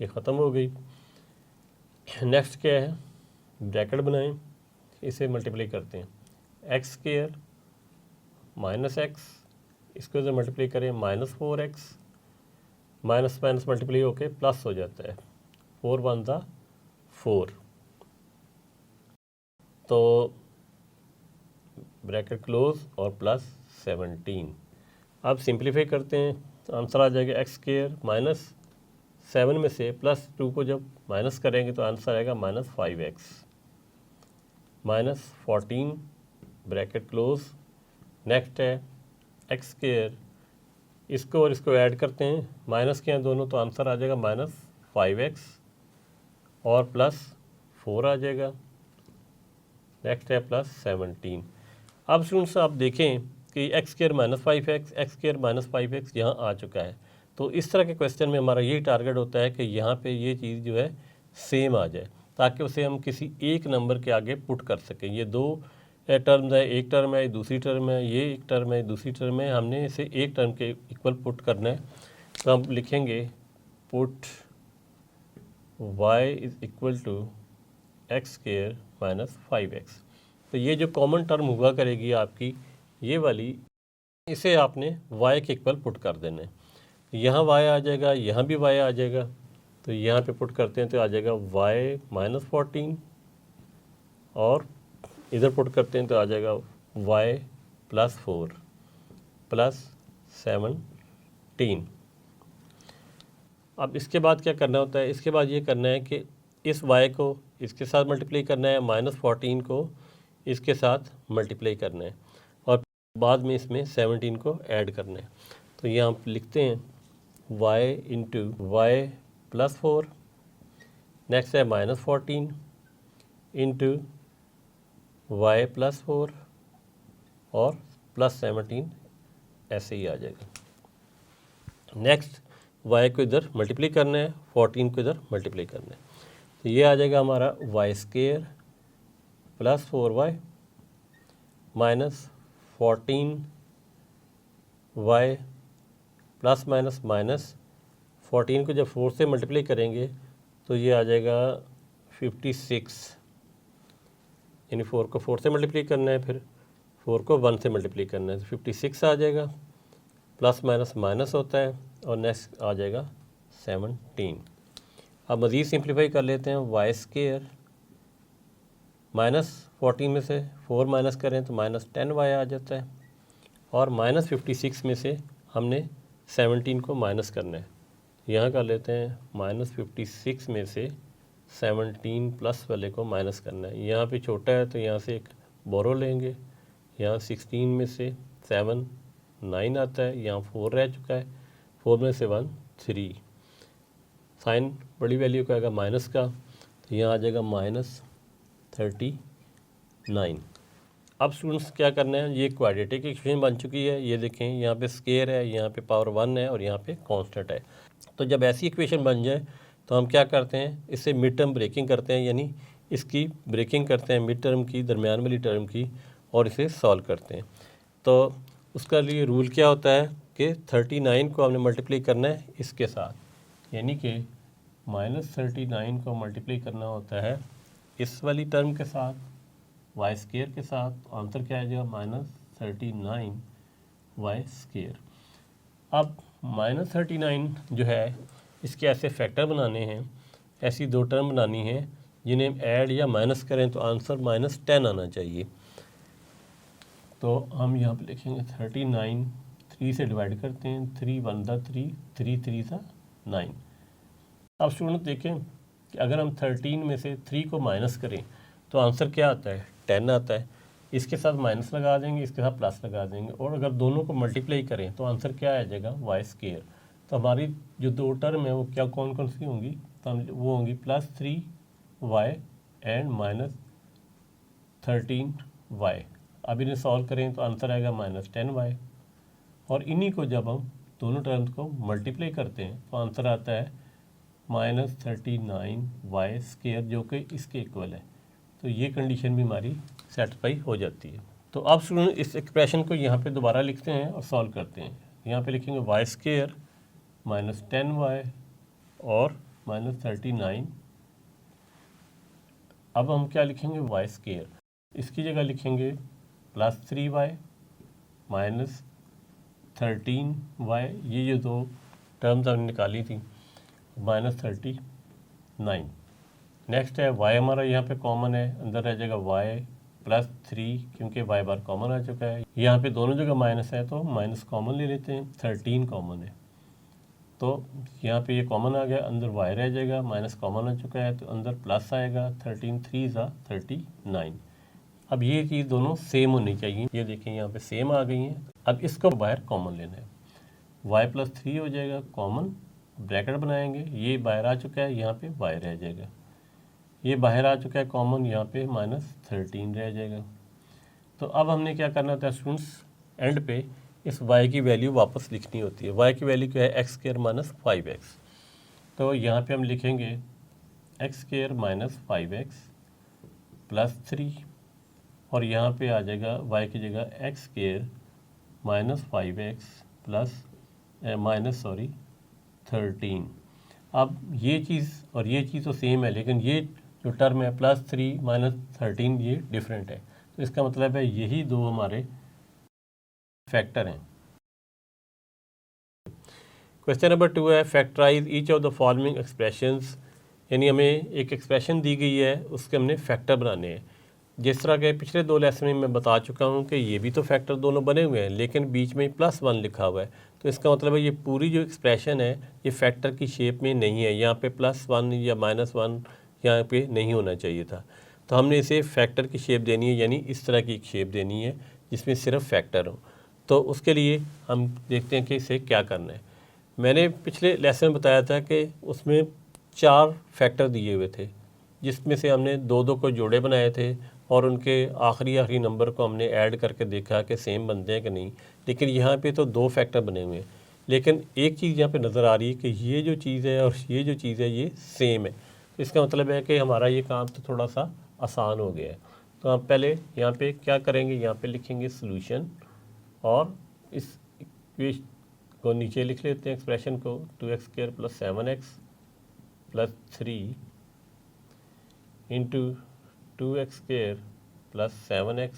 ये ख़त्म हो गई। नेक्स्ट क्या है, ब्रैकेट बनाएं, इसे मल्टीप्लाई करते हैं x² - x, इसको इधर मल्टीप्लाई करें -4x, माइनस माइनस मल्टीप्लाई होके प्लस हो जाता है 4 1 दा 4। तो ब्रैकेट क्लोज और +17। अब सिंप्लीफाई करते हैं तो आंसर आ जाएगा x² - 7 में से +2 को जब माइनस करेंगे तो आंसर आएगा -5x -14 ब्रैकेट क्लोज। नेक्स्ट है x², इसको और इसको ऐड करते हैं, माइनस के हैं दोनों तो आंसर आ जाएगा -5x और +4 आ जाएगा। नेक्स्ट है +17। अब स्टूडेंट्स आप देखें कि x² - 5x x² - 5x यहाँ आ चुका है। तो इस तरह के क्वेश्चन में हमारा यही टारगेट होता है कि यहाँ पे ये चीज़ जो है सेम आ जाए ताकि उसे हम किसी एक नंबर के आगे पुट कर सकें। ये दो टर्म्स है, एक टर्म है दूसरी टर्म है, ये एक टर्म है दूसरी टर्म है, हमने इसे एक टर्म के इक्वल पुट करना है। तो हम लिखेंगे पुट y = x² - 5x। तो ये जो कॉमन टर्म हुआ करेगी आपकी ये वाली, इसे आपने y के इक्वल पुट कर देना है। यहाँ y आ जाएगा, यहाँ भी y आ जाएगा, तो यहाँ पे पुट करते हैं तो आ जाएगा y - 14 और इधर पुट करते हैं तो आ जाएगा y + 4 + 17। अब इसके बाद क्या करना होता है, इसके बाद ये करना है कि इस y को इसके साथ मल्टीप्लाई करना है, -14 को इसके साथ मल्टीप्लाई करना है और बाद में इसमें 17 को ऐड करना है। तो यहाँ आप लिखते हैं y × y + 4, नेक्स्ट है -14 × y + 4 और +17, ऐसे ही आ जाएगा। नेक्स्ट y को इधर मल्टीप्लाई करना है, 14 को इधर मल्टीप्लाई करना है, तो ये आ जाएगा हमारा y² + 4y -14y ± 14 को जब 4 से मल्टीप्लाई करेंगे तो ये आ जाएगा 56, यानी 4 को 4 से मल्टीप्लाई करना है, फिर 4 को 1 से मल्टीप्लाई करना है, तो 56 आ जाएगा, प्लस माइनस माइनस होता है और नेक्स्ट आ जाएगा 17। अब मज़ीद सिंप्लीफाई कर लेते हैं, y² -14 में से 4 माइनस करें तो -10y आ जाता है और -56 में से हमने 17 को माइनस करना है। यहाँ कर लेते हैं -56 में से 17 प्लस वाले को माइनस करना है। यहाँ पे छोटा है तो यहाँ से एक बोरो लेंगे, यहाँ 16 में से 7 9 आता है, यहाँ 4 रह चुका है, 4 में से 1 3, साइन बड़ी वैल्यू का आएगा माइनस का, तो यहाँ आ जाएगा -39। अब स्टूडेंट्स क्या करना है, ये क्वाड्रेटिक इक्वेशन बन चुकी है। ये देखें यहाँ पे स्केयर है, यहाँ पे पावर 1 है और यहाँ पे कांस्टेंट है। तो जब ऐसी इक्वेशन बन जाए तो हम क्या करते हैं, इससे मिड टर्म ब्रेकिंग करते हैं, यानी इसकी ब्रेकिंग करते हैं मिड टर्म की, दरमियान वाली टर्म की, और इसे सॉल्व करते हैं। तो उसका लिए रूल क्या होता है कि 39 को हमने मल्टीप्लाई करना है इसके साथ, यानी कि -39 को मल्टीप्लाई करना होता है इस वाली टर्म के साथ, वाई स्केयर के साथ। आंसर क्या आ जाएगा, -39 वाई स्केयर। अब -39 जो है, इसके ऐसे फैक्टर बनाने हैं, ऐसी दो टर्म बनानी है जिन्हें हम ऐड या माइनस करें तो आंसर -10 आना चाहिए। तो हम यहाँ पे लिखेंगे 39, 3 से डिवाइड करते हैं, 3 1 3, 3 3 9। अब स्टूडेंट देखें कि अगर हम 13 में से 3 को माइनस करें तो आंसर क्या आता है, 10 आता है। इसके साथ माइनस लगा देंगे, इसके साथ प्लस लगा देंगे, और अगर दोनों को मल्टीप्लाई करें तो आंसर क्या आ जाएगा, वाई स्केयर। तो हमारी जो दो टर्म है वो क्या कौन कौन सी होंगी, तो वो होंगी +3y एंड -13y। अब इन्हें सॉल्व करें तो आंसर आएगा -10y, और इन्हीं को जब हम दोनों टर्म्स को मल्टीप्लाई करते हैं तो आंसर आता है -39y स्केयर, जो कि इसके इक्वल है। तो ये कंडीशन भी हमारी सेटिस्फाई हो जाती है। तो अब स्टूडेंट इस एक्सप्रेशन को यहाँ पे दोबारा लिखते हैं और सॉल्व करते हैं। यहाँ पे लिखेंगे वाई स्केयर -10y और -39। अब हम क्या लिखेंगे, वाई स्केयर, इसकी जगह लिखेंगे +3y -13y, ये जो दो टर्म्स हमने निकाली थी, -39। नेक्स्ट है y, हमारा यहाँ पे कॉमन है, अंदर रह जाएगा y +3, क्योंकि y बार कॉमन आ चुका है। यहाँ पे दोनों जगह माइनस है तो माइनस कॉमन ले लेते हैं, 13 कॉमन है तो यहाँ पे ये कॉमन आ गया, अंदर y रह जाएगा, माइनस कॉमन आ चुका है तो अंदर प्लस आएगा, 13 3 39। अब ये चीज़ दोनों सेम होनी चाहिए, ये देखें यहाँ पे सेम आ गई हैं। अब इसको बाहर कॉमन लेना है, y +3 हो जाएगा कॉमन, ब्रैकेट बनाएंगे, ये बाहर आ चुका है, यहाँ पे y रह जाएगा, ये बाहर आ चुका है कॉमन, यहाँ पे -13 रह जाएगा। तो अब हमने क्या करना था स्टूडेंट्स, एंड पे इस y की वैल्यू वापस लिखनी होती है। y की वैल्यू क्या है, x स्क्वायर -5x। तो यहाँ पे हम लिखेंगे x स्क्वायर -5x +3, और यहाँ पे आ जाएगा y की जगह x स्क्वायर -5x -13। अब ये चीज़ और ये चीज़ तो सेम है, लेकिन ये जो टर्म है +3 -13 ये डिफरेंट है। तो इसका मतलब है यही दो हमारे फैक्टर हैं। क्वेश्चन नंबर 2 है, factorise each of the following expressions, यानी हमें एक एक्सप्रेशन दी गई है, उसके हमने फैक्टर बनाने हैं। जिस तरह के पिछले दो लेसन में मैं बता चुका हूँ कि ये भी तो फैक्टर दोनों बने हुए हैं, लेकिन बीच में +1 लिखा हुआ है। तो इसका मतलब है ये पूरी जो एक्सप्रेशन है ये फैक्टर की शेप में नहीं है, यहाँ पे +1 या -1 यहाँ पे नहीं होना चाहिए था। तो हमने इसे फैक्टर की शेप देनी है, यानी इस तरह की एक शेप देनी है जिसमें सिर्फ फैक्टर हो। तो उसके लिए हम देखते हैं कि इसे क्या करना है। मैंने पिछले लेसन में बताया था कि उसमें 4 फैक्टर दिए हुए थे, जिसमें से हमने 2-2 को जोड़े बनाए थे, और उनके आखिरी नंबर को हमने ऐड करके देखा कि सेम बनते हैं कि नहीं। लेकिन यहाँ पे तो 2 फैक्टर बने हुए हैं, लेकिन एक चीज़ यहाँ पे नज़र आ रही है कि ये जो चीज़ है और ये जो चीज़ है ये सेम है। तो इसका मतलब है कि हमारा ये काम तो थोड़ा सा आसान हो गया है। तो हम पहले यहाँ पे क्या करेंगे, यहाँ पे लिखेंगे सॉल्यूशन, और इस इक्वेशन को नीचे लिख लेते हैं, एक्सप्रेशन को 2x² + 7x + 3 into 2x² + 7x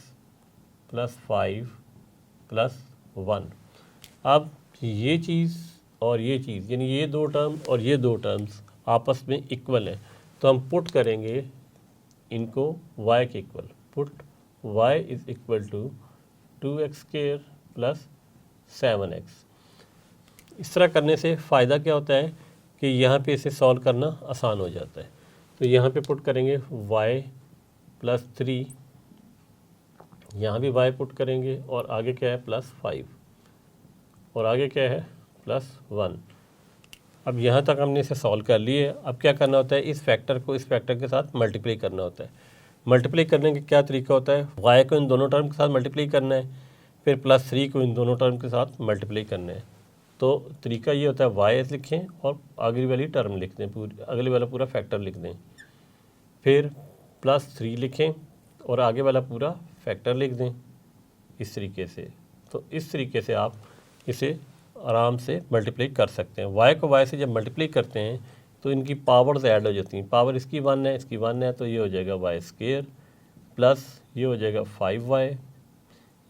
+ 5 + 1। अब ये चीज़ और ये चीज़, यानी ये दो टर्म और ये दो टर्म्स आपस में इक्वल हैं, तो हम पुट करेंगे इनको y के equal. Put y is equal to 2x² + 7x। इस तरह करने से फ़ायदा क्या होता है कि यहाँ पे इसे सॉल्व करना आसान हो जाता है। तो यहाँ पे पुट करेंगे y +3, यहाँ भी y पुट करेंगे, और आगे क्या है +5, और आगे क्या है प्लस 1। अब यहाँ तक हमने इसे सॉल्व कर लिए। अब क्या करना होता है, इस फैक्टर को इस फैक्टर के साथ मल्टीप्लाई करना होता है। मल्टीप्लाई करने का क्या तरीका होता है, y को इन दोनों टर्म के साथ मल्टीप्लाई करना है, फिर +3 को इन दोनों टर्म के साथ मल्टीप्लाई करना है। तो तरीका ये होता है y लिखें और अगली वाली टर्म लिख दें, पूरी अगले वाला पूरा फैक्टर लिख दें, फिर +3 लिखें और आगे वाला पूरा फैक्टर लिख दें इस तरीके से। तो इस तरीके से आप इसे आराम से मल्टीप्लाई कर सकते हैं। y को y से जब मल्टीप्लाई करते हैं तो इनकी पावर्स ऐड हो जाती हैं। पावर इसकी 1 है, इसकी 1 है, तो ये हो जाएगा y² प्लस ये हो जाएगा 5y,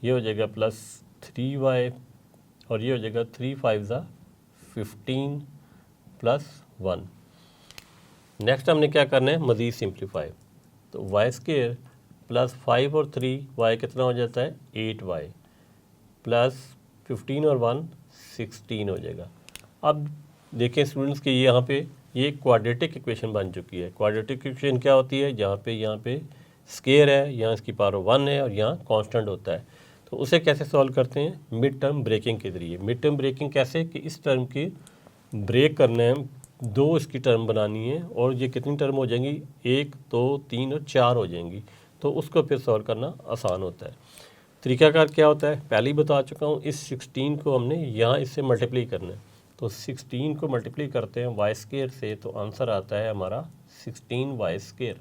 ये हो जाएगा +3y और ये हो जाएगा 3 5 15 प्लस 1। नेक्स्ट हमने क्या करना है, मज़ीद सिंप्लीफाई। तो y² प्लस 5 और 3y कितना हो जाता है 8y प्लस 15 और 1 16 हो जाएगा। अब देखें स्टूडेंट्स कि यहाँ पे ये क्वाड्रेटिक इक्वेशन बन चुकी है। क्वाड्रेटिक इक्वेशन क्या होती है, जहाँ पे स्केयर है, यहाँ इसकी पावर 1 है और यहाँ कांस्टेंट होता है। तो उसे कैसे सॉल्व करते हैं, मिड टर्म ब्रेकिंग के जरिए। मिड टर्म ब्रेकिंग कैसे कि इस टर्म की ब्रेक करना है, 2 इसकी टर्म बनानी है और ये कितनी टर्म हो जाएंगी, 1 2 3 और 4 हो जाएंगी। तो उसको फिर सॉल्व करना आसान होता है। तरीकाकार क्या होता है, पहले ही बता चुका हूँ। इस 16 को हमने यहाँ इससे मल्टीप्लाई करना है, तो 16 को मल्टीप्लाई करते हैं y² से, तो आंसर आता है हमारा 16y²।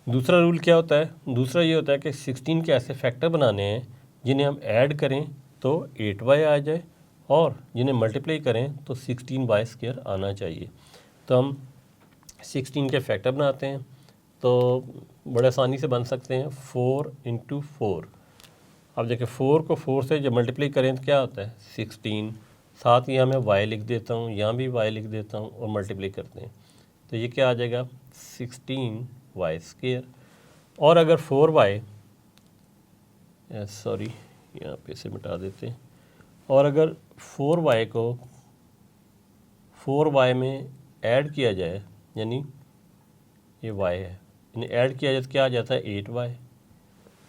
दूसरा रूल क्या होता है, दूसरा ये होता है कि 16 के ऐसे फैक्टर बनाने हैं जिन्हें हम ऐड करें तो 8y आ जाए और जिन्हें मल्टीप्लाई करें तो 16y² आना चाहिए। तो हम 16 के फैक्टर बनाते हैं, तो बड़े आसानी से बन सकते हैं 4 × 4। अब देखिए 4 को 4 से जब मल्टीप्लाई करें तो क्या होता है 16, साथ ही यहाँ मैं y लिख देता हूँ, यहाँ भी y लिख देता हूँ और मल्टीप्लाई करते हैं तो ये क्या आ जाएगा 16y²। और अगर 4y, सॉरी यहाँ पे से मिटा देते हैं, और अगर 4y को 4y में ऐड किया जाए, यानी ये y है, इन्हें ऐड किया जाए तो क्या आ जाता है 8y।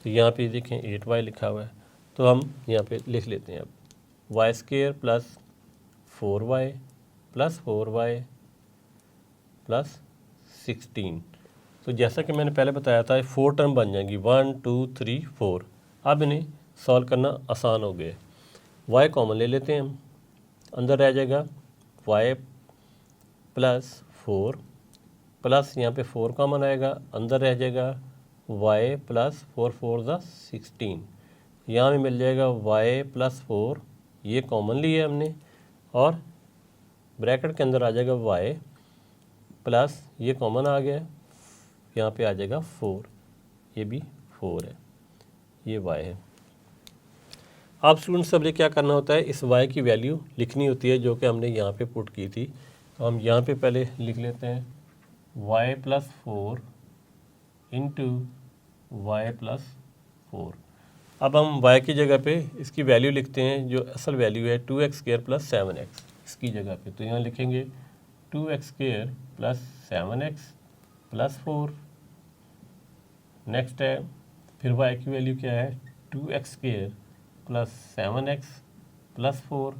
तो यहाँ पे देखें 8y लिखा हुआ है, तो हम यहाँ पे लिख लेते हैं अब y² plus 4y plus 4y plus 16। तो जैसा कि मैंने पहले बताया था 4 टर्म बन जाएंगी 1 2 3 4। अब इन्हें सॉल्व करना आसान हो गया। y कॉमन ले लेते हैं हम, अंदर रह जाएगा y प्लस 4 प्लस यहाँ पे 4 कॉमन आएगा, अंदर रह जाएगा y प्लस 4 4 16। यहाँ में मिल जाएगा y प्लस 4, ये कॉमन लिया है हमने, और ब्रैकेट के अंदर आ जाएगा y प्लस ये कॉमन आ गया, यहाँ पे आ जाएगा 4, ये भी 4 है, ये y है। अब स्टूडेंट्स सबने क्या करना होता है, इस y की वैल्यू लिखनी होती है जो कि हमने यहाँ पे पुट की थी। तो हम यहाँ पे पहले लिख लेते हैं y plus 4 into y plus 4। अब हम y की जगह पे इसकी वैल्यू लिखते हैं, जो असल वैल्यू है 2x² प्लस 7x इसकी जगह पे। तो यहाँ लिखेंगे 2x² plus 7x plus 4। Next है फिर y की वैल्यू क्या है 2x² प्लस 7x प्लस 4।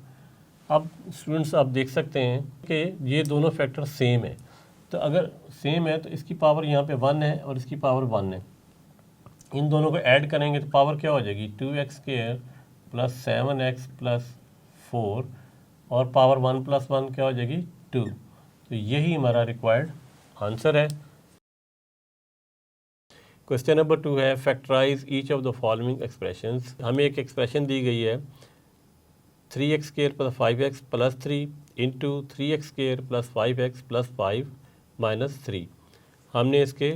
अब स्टूडेंट्स आप देख सकते हैं कि ये दोनों फैक्टर सेम है। तो अगर सेम है तो इसकी पावर यहाँ पे 1 है और इसकी पावर 1 है, इन दोनों को ऐड करेंगे तो पावर क्या हो जाएगी 2x² प्लस 7x प्लस 4 और पावर 1 प्लस 1 क्या हो जाएगी 2। तो यही हमारा रिक्वायर्ड आंसर है। क्वेश्चन नंबर 2 है factorise each of the following expressions. हमें एक एक्सप्रेशन दी गई है 3x² plus 5x plus 3 into 3x² plus 5x plus 5 minus 3। हमने इसके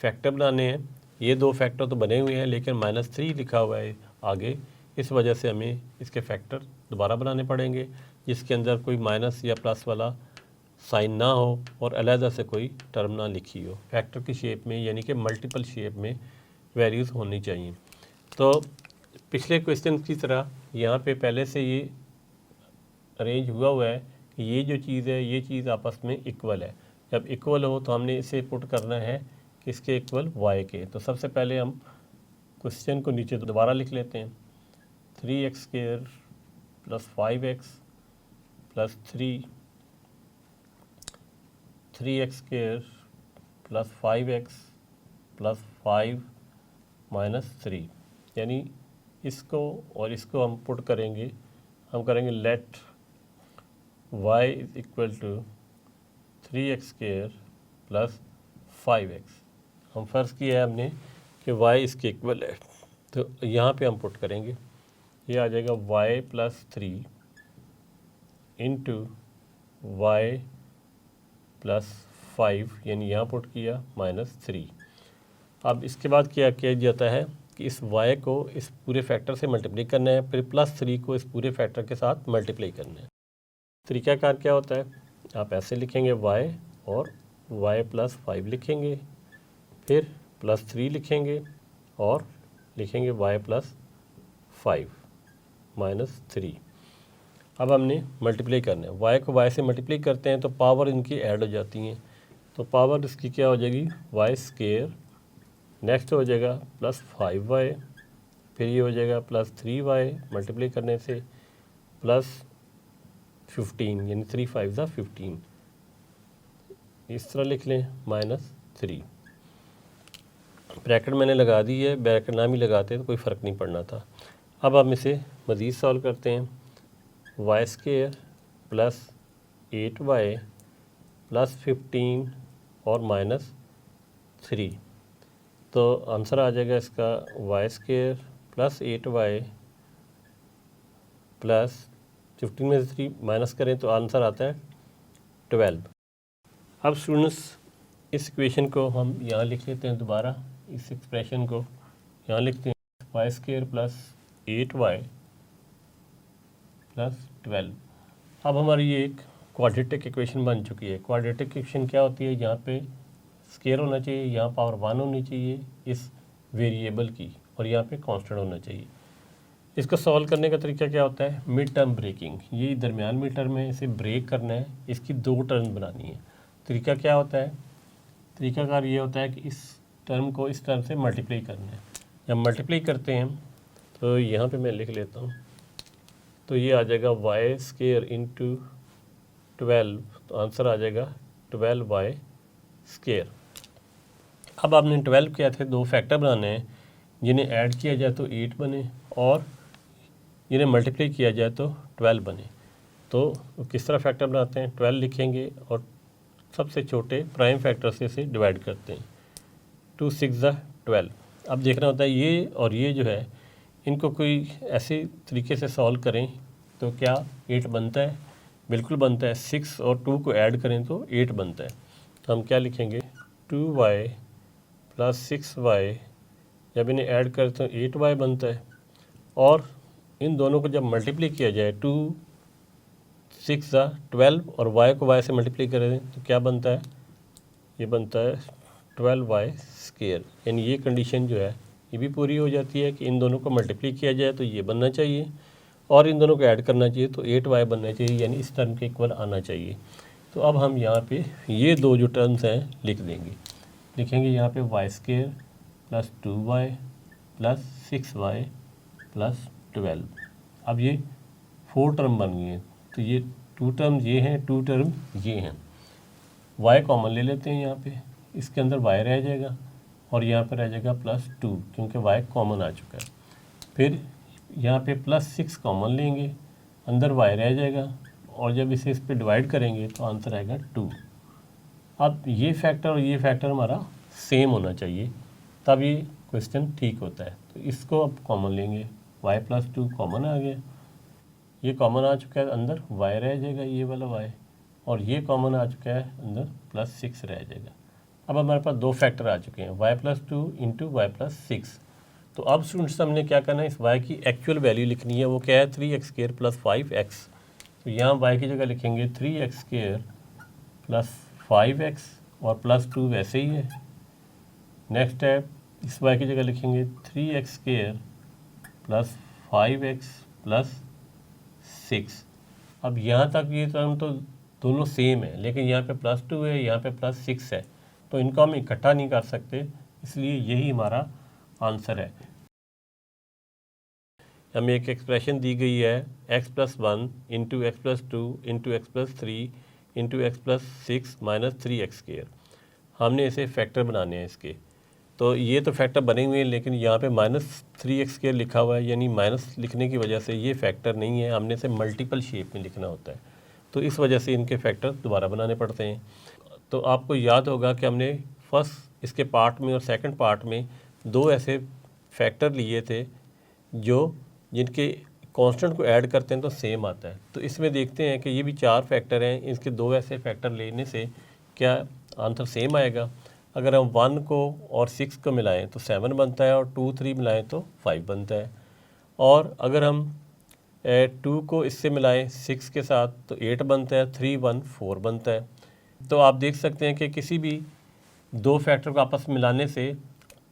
फैक्टर बनाने हैं। ये दो फैक्टर तो बने हुए हैं लेकिन -3 लिखा हुआ है आगे, इस वजह से हमें इसके फैक्टर दोबारा बनाने पड़ेंगे जिसके अंदर कोई माइनस या प्लस वाला साइन ना हो और अलहदा से कोई टर्म ना लिखी हो। फैक्टर की शेप में यानी कि मल्टीपल शेप में वैल्यूज़ होनी चाहिए। तो पिछले क्वेश्चन की तरह यहाँ पे पहले से ये अरेंज हुआ है कि ये जो चीज़ है ये चीज़ आपस में इक्वल है। जब इक्वल हो तो हमने इसे पुट करना है किसके इक्वल y के। तो सबसे पहले हम क्वेश्चन को नीचे दोबारा लिख लेते हैं 3x² plus 5x plus 3x square plus 5x plus 5 minus 3, यानी इसको और इसको हम पुट करेंगे, हम करेंगे let y is equal to 3x square plus 5x। हम फ़र्ज़ किया है हमने कि y इसके इक्वल है, तो यहाँ पे हम पुट करेंगे, ये आ जाएगा y plus 3 into Y plus 5, यानी यहाँ पुट किया माइनस 3। अब इसके बाद क्या किया जाता है कि इस y को इस पूरे फैक्टर से मल्टीप्लाई करना है, फिर प्लस 3 को इस पूरे फैक्टर के साथ मल्टीप्लाई करना है। तरीक़ाकार क्या होता है, आप ऐसे लिखेंगे y और y प्लस 5 लिखेंगे, फिर प्लस 3 लिखेंगे और लिखेंगे y प्लस 5 माइनस 3। अब हमने मल्टीप्लाई करना है, y को y से मल्टीप्लाई करते हैं तो पावर इनकी ऐड हो जाती हैं, तो पावर इसकी क्या हो जाएगी y स्क्वायर, नेक्स्ट हो जाएगा प्लस 5y, फिर ये हो जाएगा प्लस 3y मल्टीप्लाई करने से प्लस 15, यानी 3 5 15, इस तरह लिख लें माइनस 3। ब्रैकेट मैंने लगा दी है, ब्रैकेट ना भी लगाते तो कोई फ़र्क नहीं पड़ना था। अब हम इसे मज़ीद सॉल्व करते हैं, y square plus 8y plus 15 और माइनस 3, तो आंसर आ जाएगा इसका y square plus 8y plus 15 में से 3 माइनस करें तो आंसर आता है 12। अब स्टूडेंट्स इस इक्वेशन को हम यहाँ लिख लेते हैं, दोबारा इस एक्सप्रेशन को यहाँ लिखते हैं, y square plus 8y plus 12। अब हमारी ये एक क्वाड्रेटिक इक्वेशन बन चुकी है। क्वाड्रेटिक इक्वेशन क्या होती है, यहाँ पे स्क्वायर होना चाहिए, यहाँ पावर 1 होनी चाहिए इस वेरिएबल की, और यहाँ पे कांस्टेंट होना चाहिए। इसको सॉल्व करने का तरीका क्या होता है, मिड टर्म ब्रेकिंग, ये दरमियान मिड टर्म है, इसे ब्रेक करना है, इसकी 2 टर्म बनानी है। तरीका क्या होता है, तरीकाकार ये होता है कि इस टर्म को इस टर्म से मल्टीप्लाई करना है। जब मल्टीप्लाई करते हैं तो यहाँ पे मैं लिख लेता हूँ, तो ये आ जाएगा y स्क्वायर इंटू 12, तो आंसर आ जाएगा 12y स्क्वायर। अब आपने 12 क्या थे, 2 फैक्टर बनाने हैं, जिन्हें ऐड किया जाए तो 8 बने और जिन्हें मल्टीप्लाई किया जाए तो 12 बने। तो किस तरह फैक्टर बनाते हैं, 12 लिखेंगे और सबसे छोटे प्राइम फैक्टर से इसे डिवाइड करते हैं, 2 6 12। अब देखना होता है ये और ये जो है इनको कोई ऐसे तरीके से सॉल्व करें तो क्या 8 बनता है, बिल्कुल बनता है। 6 और 2 को ऐड करें तो 8 बनता है। तो हम क्या लिखेंगे, 2y प्लस 6y, जब इन्हें ऐड करें तो 8y बनता है, और इन दोनों को जब मल्टीप्लाई किया जाए 2 6 12 और y को y से मल्टीप्लाई करें तो क्या बनता है, ये बनता है 12y स्क्वायर। यानी ये कंडीशन जो है ये भी पूरी हो जाती है कि इन दोनों को मल्टीप्लाई किया जाए तो ये बनना चाहिए, और इन दोनों को ऐड करना चाहिए तो 8y बनना चाहिए, यानी इस टर्म के इक्वल आना चाहिए। तो अब हम यहाँ पे ये 2 जो टर्म्स हैं लिख देंगे, लिखेंगे यहाँ पे y square plus 2y plus 6y plus 12। अब ये 4 टर्म बन गई हैं, तो ये 2 टर्म ये हैं, 2 टर्म ये हैं। y कॉमन ले लेते हैं, यहाँ पे इसके अंदर y रह जाएगा और यहाँ पर रह जाएगा प्लस 2, क्योंकि y कॉमन आ चुका है। फिर यहाँ पे प्लस 6 कॉमन लेंगे, अंदर y रह जाएगा, और जब इसे इस पे डिवाइड करेंगे तो आंसर आएगा 2। अब ये फैक्टर और ये फैक्टर हमारा सेम होना चाहिए, तब ये क्वेश्चन ठीक होता है। तो इसको अब कॉमन लेंगे, y प्लस 2 कॉमन आ गया, ये कॉमन आ चुका है, अंदर y रह जाएगा ये वाला y, और ये कॉमन आ चुका है, अंदर प्लस 6 रह जाएगा। अब हमारे पास 2 फैक्टर आ चुके हैं, y plus 2 into Y plus 6। तो अब स्टूडेंट्स हमने क्या करना है, इस y की एक्चुअल वैल्यू लिखनी है, वो क्या है 3x स्क्वायर प्लस 5x। तो यहाँ y की जगह लिखेंगे 3x स्क्वायर प्लस 5x और प्लस 2 वैसे ही है। नेक्स्ट है इस y की जगह लिखेंगे 3x square plus 5x plus 6। अब यहाँ तक ये टर्म तो दोनों सेम है, लेकिन यहाँ पे प्लस 2 है, यहाँ पे प्लस 6 है, तो इनको हम इकट्ठा नहीं कर सकते, इसलिए यही हमारा आंसर है। हमें एक एक्सप्रेशन दी गई है x+1 into x+2 into x+3 into x+6 minus 3x²। हमने इसे फैक्टर बनाने हैं इसके, तो ये तो फैक्टर बने हुए हैं, लेकिन यहाँ पे -3x² लिखा हुआ है, यानी माइनस लिखने की वजह से ये फैक्टर नहीं है, हमने इसे मल्टीपल शेप में लिखना होता है, तो इस वजह से इनके फैक्टर दोबारा बनाने पड़ते हैं। तो आपको याद होगा कि हमने फर्स्ट इसके पार्ट में और सेकंड पार्ट में दो ऐसे फैक्टर लिए थे जो जिनके कांस्टेंट को ऐड करते हैं तो सेम आता है। तो इसमें देखते हैं कि ये भी 4 फैक्टर हैं, इसके दो ऐसे फैक्टर लेने से क्या आंसर सेम आएगा। अगर हम 1 को और 6 को मिलाएं तो 7 बनता है, और 2 3 मिलाएं तो 5 बनता है। और अगर हम 2 को इससे मिलाएं 6 के साथ तो 8 बनता है, 3 1 4 बनता है। तो आप देख सकते हैं कि किसी भी दो फैक्टर को आपस में मिलाने से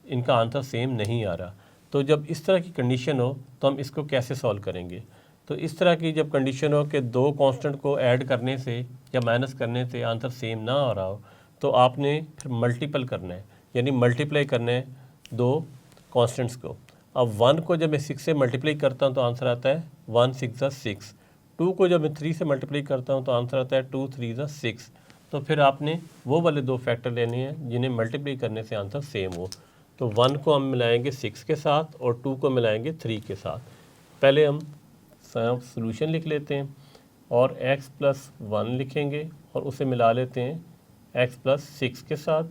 इनका आंसर सेम नहीं आ रहा। तो जब इस तरह की कंडीशन हो तो हम इसको कैसे सॉल्व करेंगे। तो इस तरह की जब कंडीशन हो कि दो कांस्टेंट को ऐड करने से या माइनस करने से आंसर सेम ना आ रहा हो, तो आपने फिर मल्टीपल करना है, यानी मल्टीप्लाई करना है दो कांस्टेंट्स को। अब 1 को जब मैं 6 से मल्टीप्लाई करता हूँ तो आंसर आता है 1 6 6। 2 को जब मैं 3 से मल्टीप्लाई करता हूँ तो आंसर आता है 2 3 6। तो फिर आपने वो वाले दो फैक्टर लेने हैं जिन्हें मल्टीप्लाई करने से आंसर सेम हो। तो 1 को हम मिलाएंगे 6 के साथ और 2 को मिलाएंगे 3 के साथ। पहले हम सॉल्यूशन लिख लेते हैं और x+1 लिखेंगे और उसे मिला लेते हैं x+6 के साथ,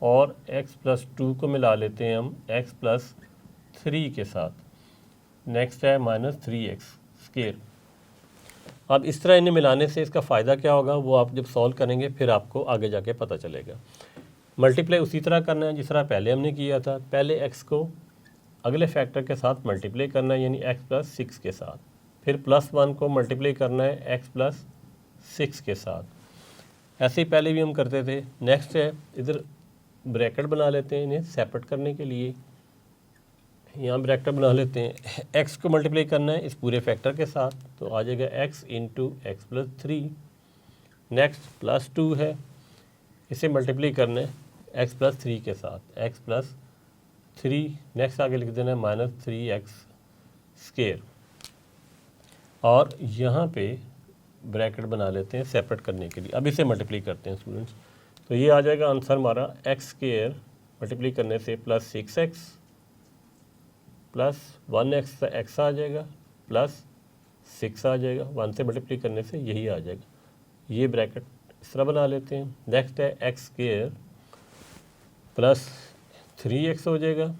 और x+2 को मिला लेते हैं हम x+3 के साथ। नेक्स्ट है -3x²। अब इस तरह इन्हें मिलाने से इसका फ़ायदा क्या होगा वो आप जब सॉल्व करेंगे फिर आपको आगे जाके पता चलेगा। मल्टीप्लाई उसी तरह करना है जिस तरह पहले हमने किया था। पहले x को अगले फैक्टर के साथ मल्टीप्लाई करना है, यानी x+6 के साथ। फिर +1 को मल्टीप्लाई करना है x+6 के साथ। ऐसे ही पहले भी हम करते थे। नेक्स्ट है इधर ब्रैकेट बना लेते हैं इन्हें सेपरेट करने के लिए। यहाँ ब्रैकेट बना लेते हैं। x को मल्टीप्लाई करना है इस पूरे फैक्टर के साथ, तो आ जाएगा x इंटू x+3। नेक्स्ट +2 है, इसे मल्टीप्लाई करना है x+3 के साथ, x+3। नेक्स्ट आगे लिख देना है -3x²। और यहाँ पे ब्रैकेट बना लेते हैं सेपरेट करने के लिए। अब इसे मल्टीप्लाई करते हैं स्टूडेंट्स, तो ये आ जाएगा आंसर हमारा x² मल्टीप्लाई करने से +6x +1x x आ जाएगा +6 आ जाएगा। 1 से मल्टीप्लाई करने से यही आ जाएगा। ये ब्रैकेट इस तरह बना लेते हैं। नेक्स्ट है x² +3x हो जाएगा,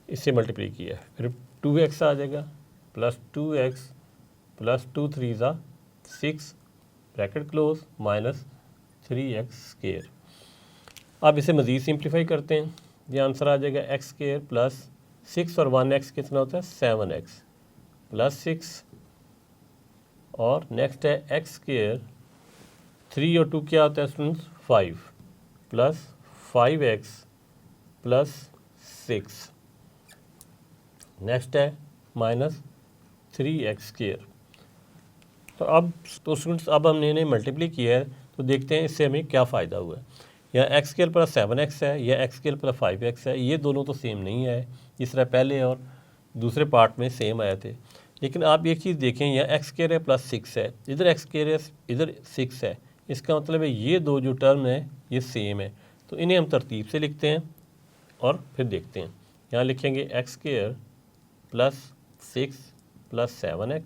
इससे मल्टीप्लाई किया। फिर 2x आ जाएगा +2x +2 3 6 ब्रैकेट क्लोज -3x²। अब इसे मज़ीद सिंप्लीफाई करते हैं। ये आंसर आ जाएगा x² +6 और 1x कितना होता है 7x +6। और नेक्स्ट है x², 3 और 2 क्या होता है स्टूडेंट्स 5 +5x +6। नेक्स्ट है -3x²। तो स्टूडेंट्स अब हमने इन्हें मल्टीप्लाई किया है, तो देखते हैं इससे हमें क्या फ़ायदा हुआ है। यहाँ x² +7x है या x² +5x है, ये दोनों तो सेम नहीं है जिस तरह पहले और दूसरे पार्ट में सेम आए थे। लेकिन आप एक चीज़ देखें, यहाँ x² है +6 है, इधर x² है इधर 6 है, इसका मतलब है ये दो जो टर्म है ये सेम है। तो इन्हें हम तरतीब से लिखते हैं और फिर देखते हैं। यहाँ लिखेंगे x² +6 +7x,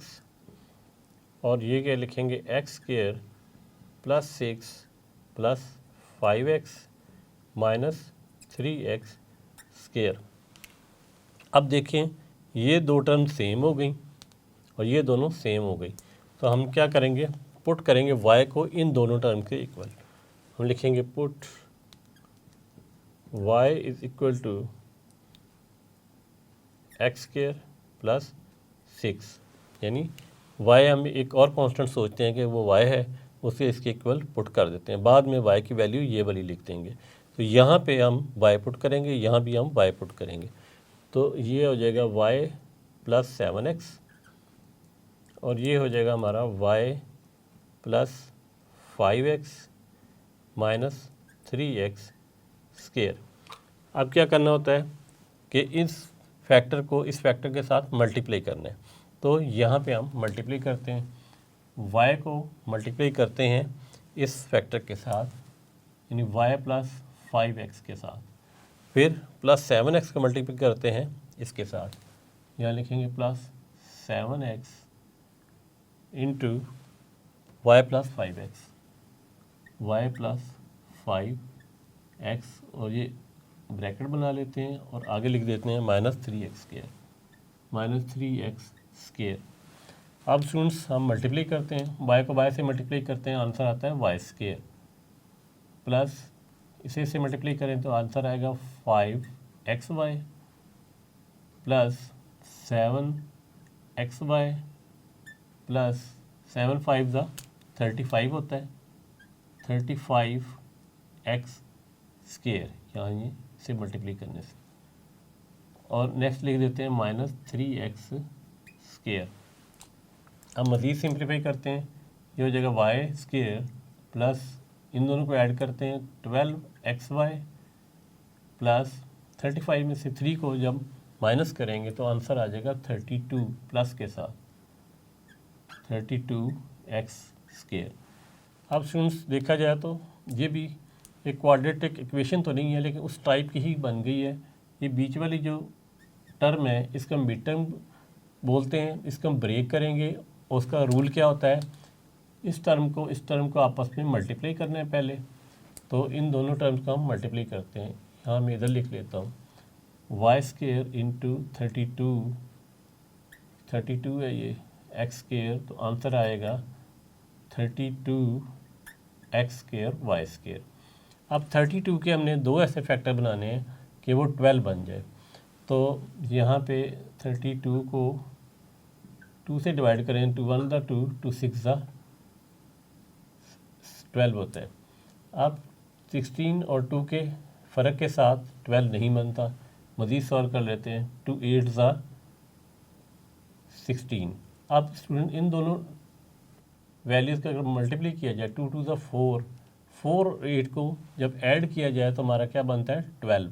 और ये क्या लिखेंगे x² +6 +5x -3x²। अब देखें ये दो टर्म सेम हो गई और ये दोनों सेम हो गई, तो हम क्या करेंगे, पुट करेंगे y को इन दोनों टर्म के इक्वल। हम लिखेंगे put y is equal to x² +6, यानी y हम एक और कांस्टेंट सोचते हैं कि वो y है, उसे इसके इक्वल पुट कर देते हैं। बाद में y की वैल्यू ये वाली लिख देंगे। तो यहाँ पे हम y पुट करेंगे, यहाँ भी हम y पुट करेंगे, तो ये हो जाएगा y +7x, और ये हो जाएगा हमारा y +5x -3x²। अब क्या करना होता है कि इस फैक्टर को इस फैक्टर के साथ मल्टीप्लाई करना है। तो यहाँ पे हम मल्टीप्लाई करते हैं, y को मल्टीप्लाई करते हैं इस फैक्टर के साथ, यानी y प्लस 5x के साथ, फिर प्लस 7x का मल्टीप्लाई करते हैं इसके साथ, यहाँ लिखेंगे plus 7x into y plus 5x, y plus 5x, और ये ब्रैकेट बना लेते हैं और आगे लिख देते हैं -3x स्क्वायर। अब स्टूडेंट्स हम मल्टीप्लाई करते हैं, y को y से मल्टीप्लाई करते हैं, आंसर आता है y स्क्वायर, प्लस इसे से मल्टीप्लाई करें तो आंसर आएगा 5xy प्लस 7xy प्लस 7 5 35 होता है, 35x स्क्वायर, यहाँ ये से मल्टीप्लाई करने से, और नेक्स्ट लिख देते हैं -3x स्क्वायर। अब मज़ीद सिंप्लीफाई करते हैं, ये हो जाएगा y स्क्वायर प्लस इन दोनों को ऐड करते हैं 12xy प्लस 35 में से 3 को जब माइनस करेंगे तो आंसर आ जाएगा 32 प्लस के साथ 32x स्क्वायर। अब स्टूडेंट्स देखा जाए तो ये भी एक क्वाड्रेटिक इक्वेशन तो नहीं है, लेकिन उस टाइप की ही बन गई है। ये बीच वाली जो टर्म है इसका हम मिड टर्म बोलते हैं, इसको हम ब्रेक करेंगे। उसका रूल क्या होता है, इस टर्म को आपस में मल्टीप्लाई करना है पहले, तो इन दोनों टर्म्स को हम मल्टीप्लाई करते हैं। यहाँ मैं इधर लिख लेता हूँ y स्क्वायर इंटू 32 है ये x स्क्वायर, तो आंसर आएगा 32x स्क्वायर y स्क्वायर। अब 32 के हमने दो ऐसे फैक्टर बनाने हैं कि वो 12 बन जाए, तो यहाँ पे 32 को 2 से डिवाइड करें, 2 1 दा 2, 2 6 दा 12 होता है। अब 16 और 2 के फ़र्क के साथ 12 नहीं बनता, मज़ीद सॉल्व कर लेते हैं, 2 8 ज़ा 16। अब स्टूडेंट इन दोनों वैल्यूज़ का अगर मल्टीप्लाई किया जाए, 2 2 ज़ा 4, 4 और 8 को जब ऐड किया जाए तो हमारा क्या बनता है 12,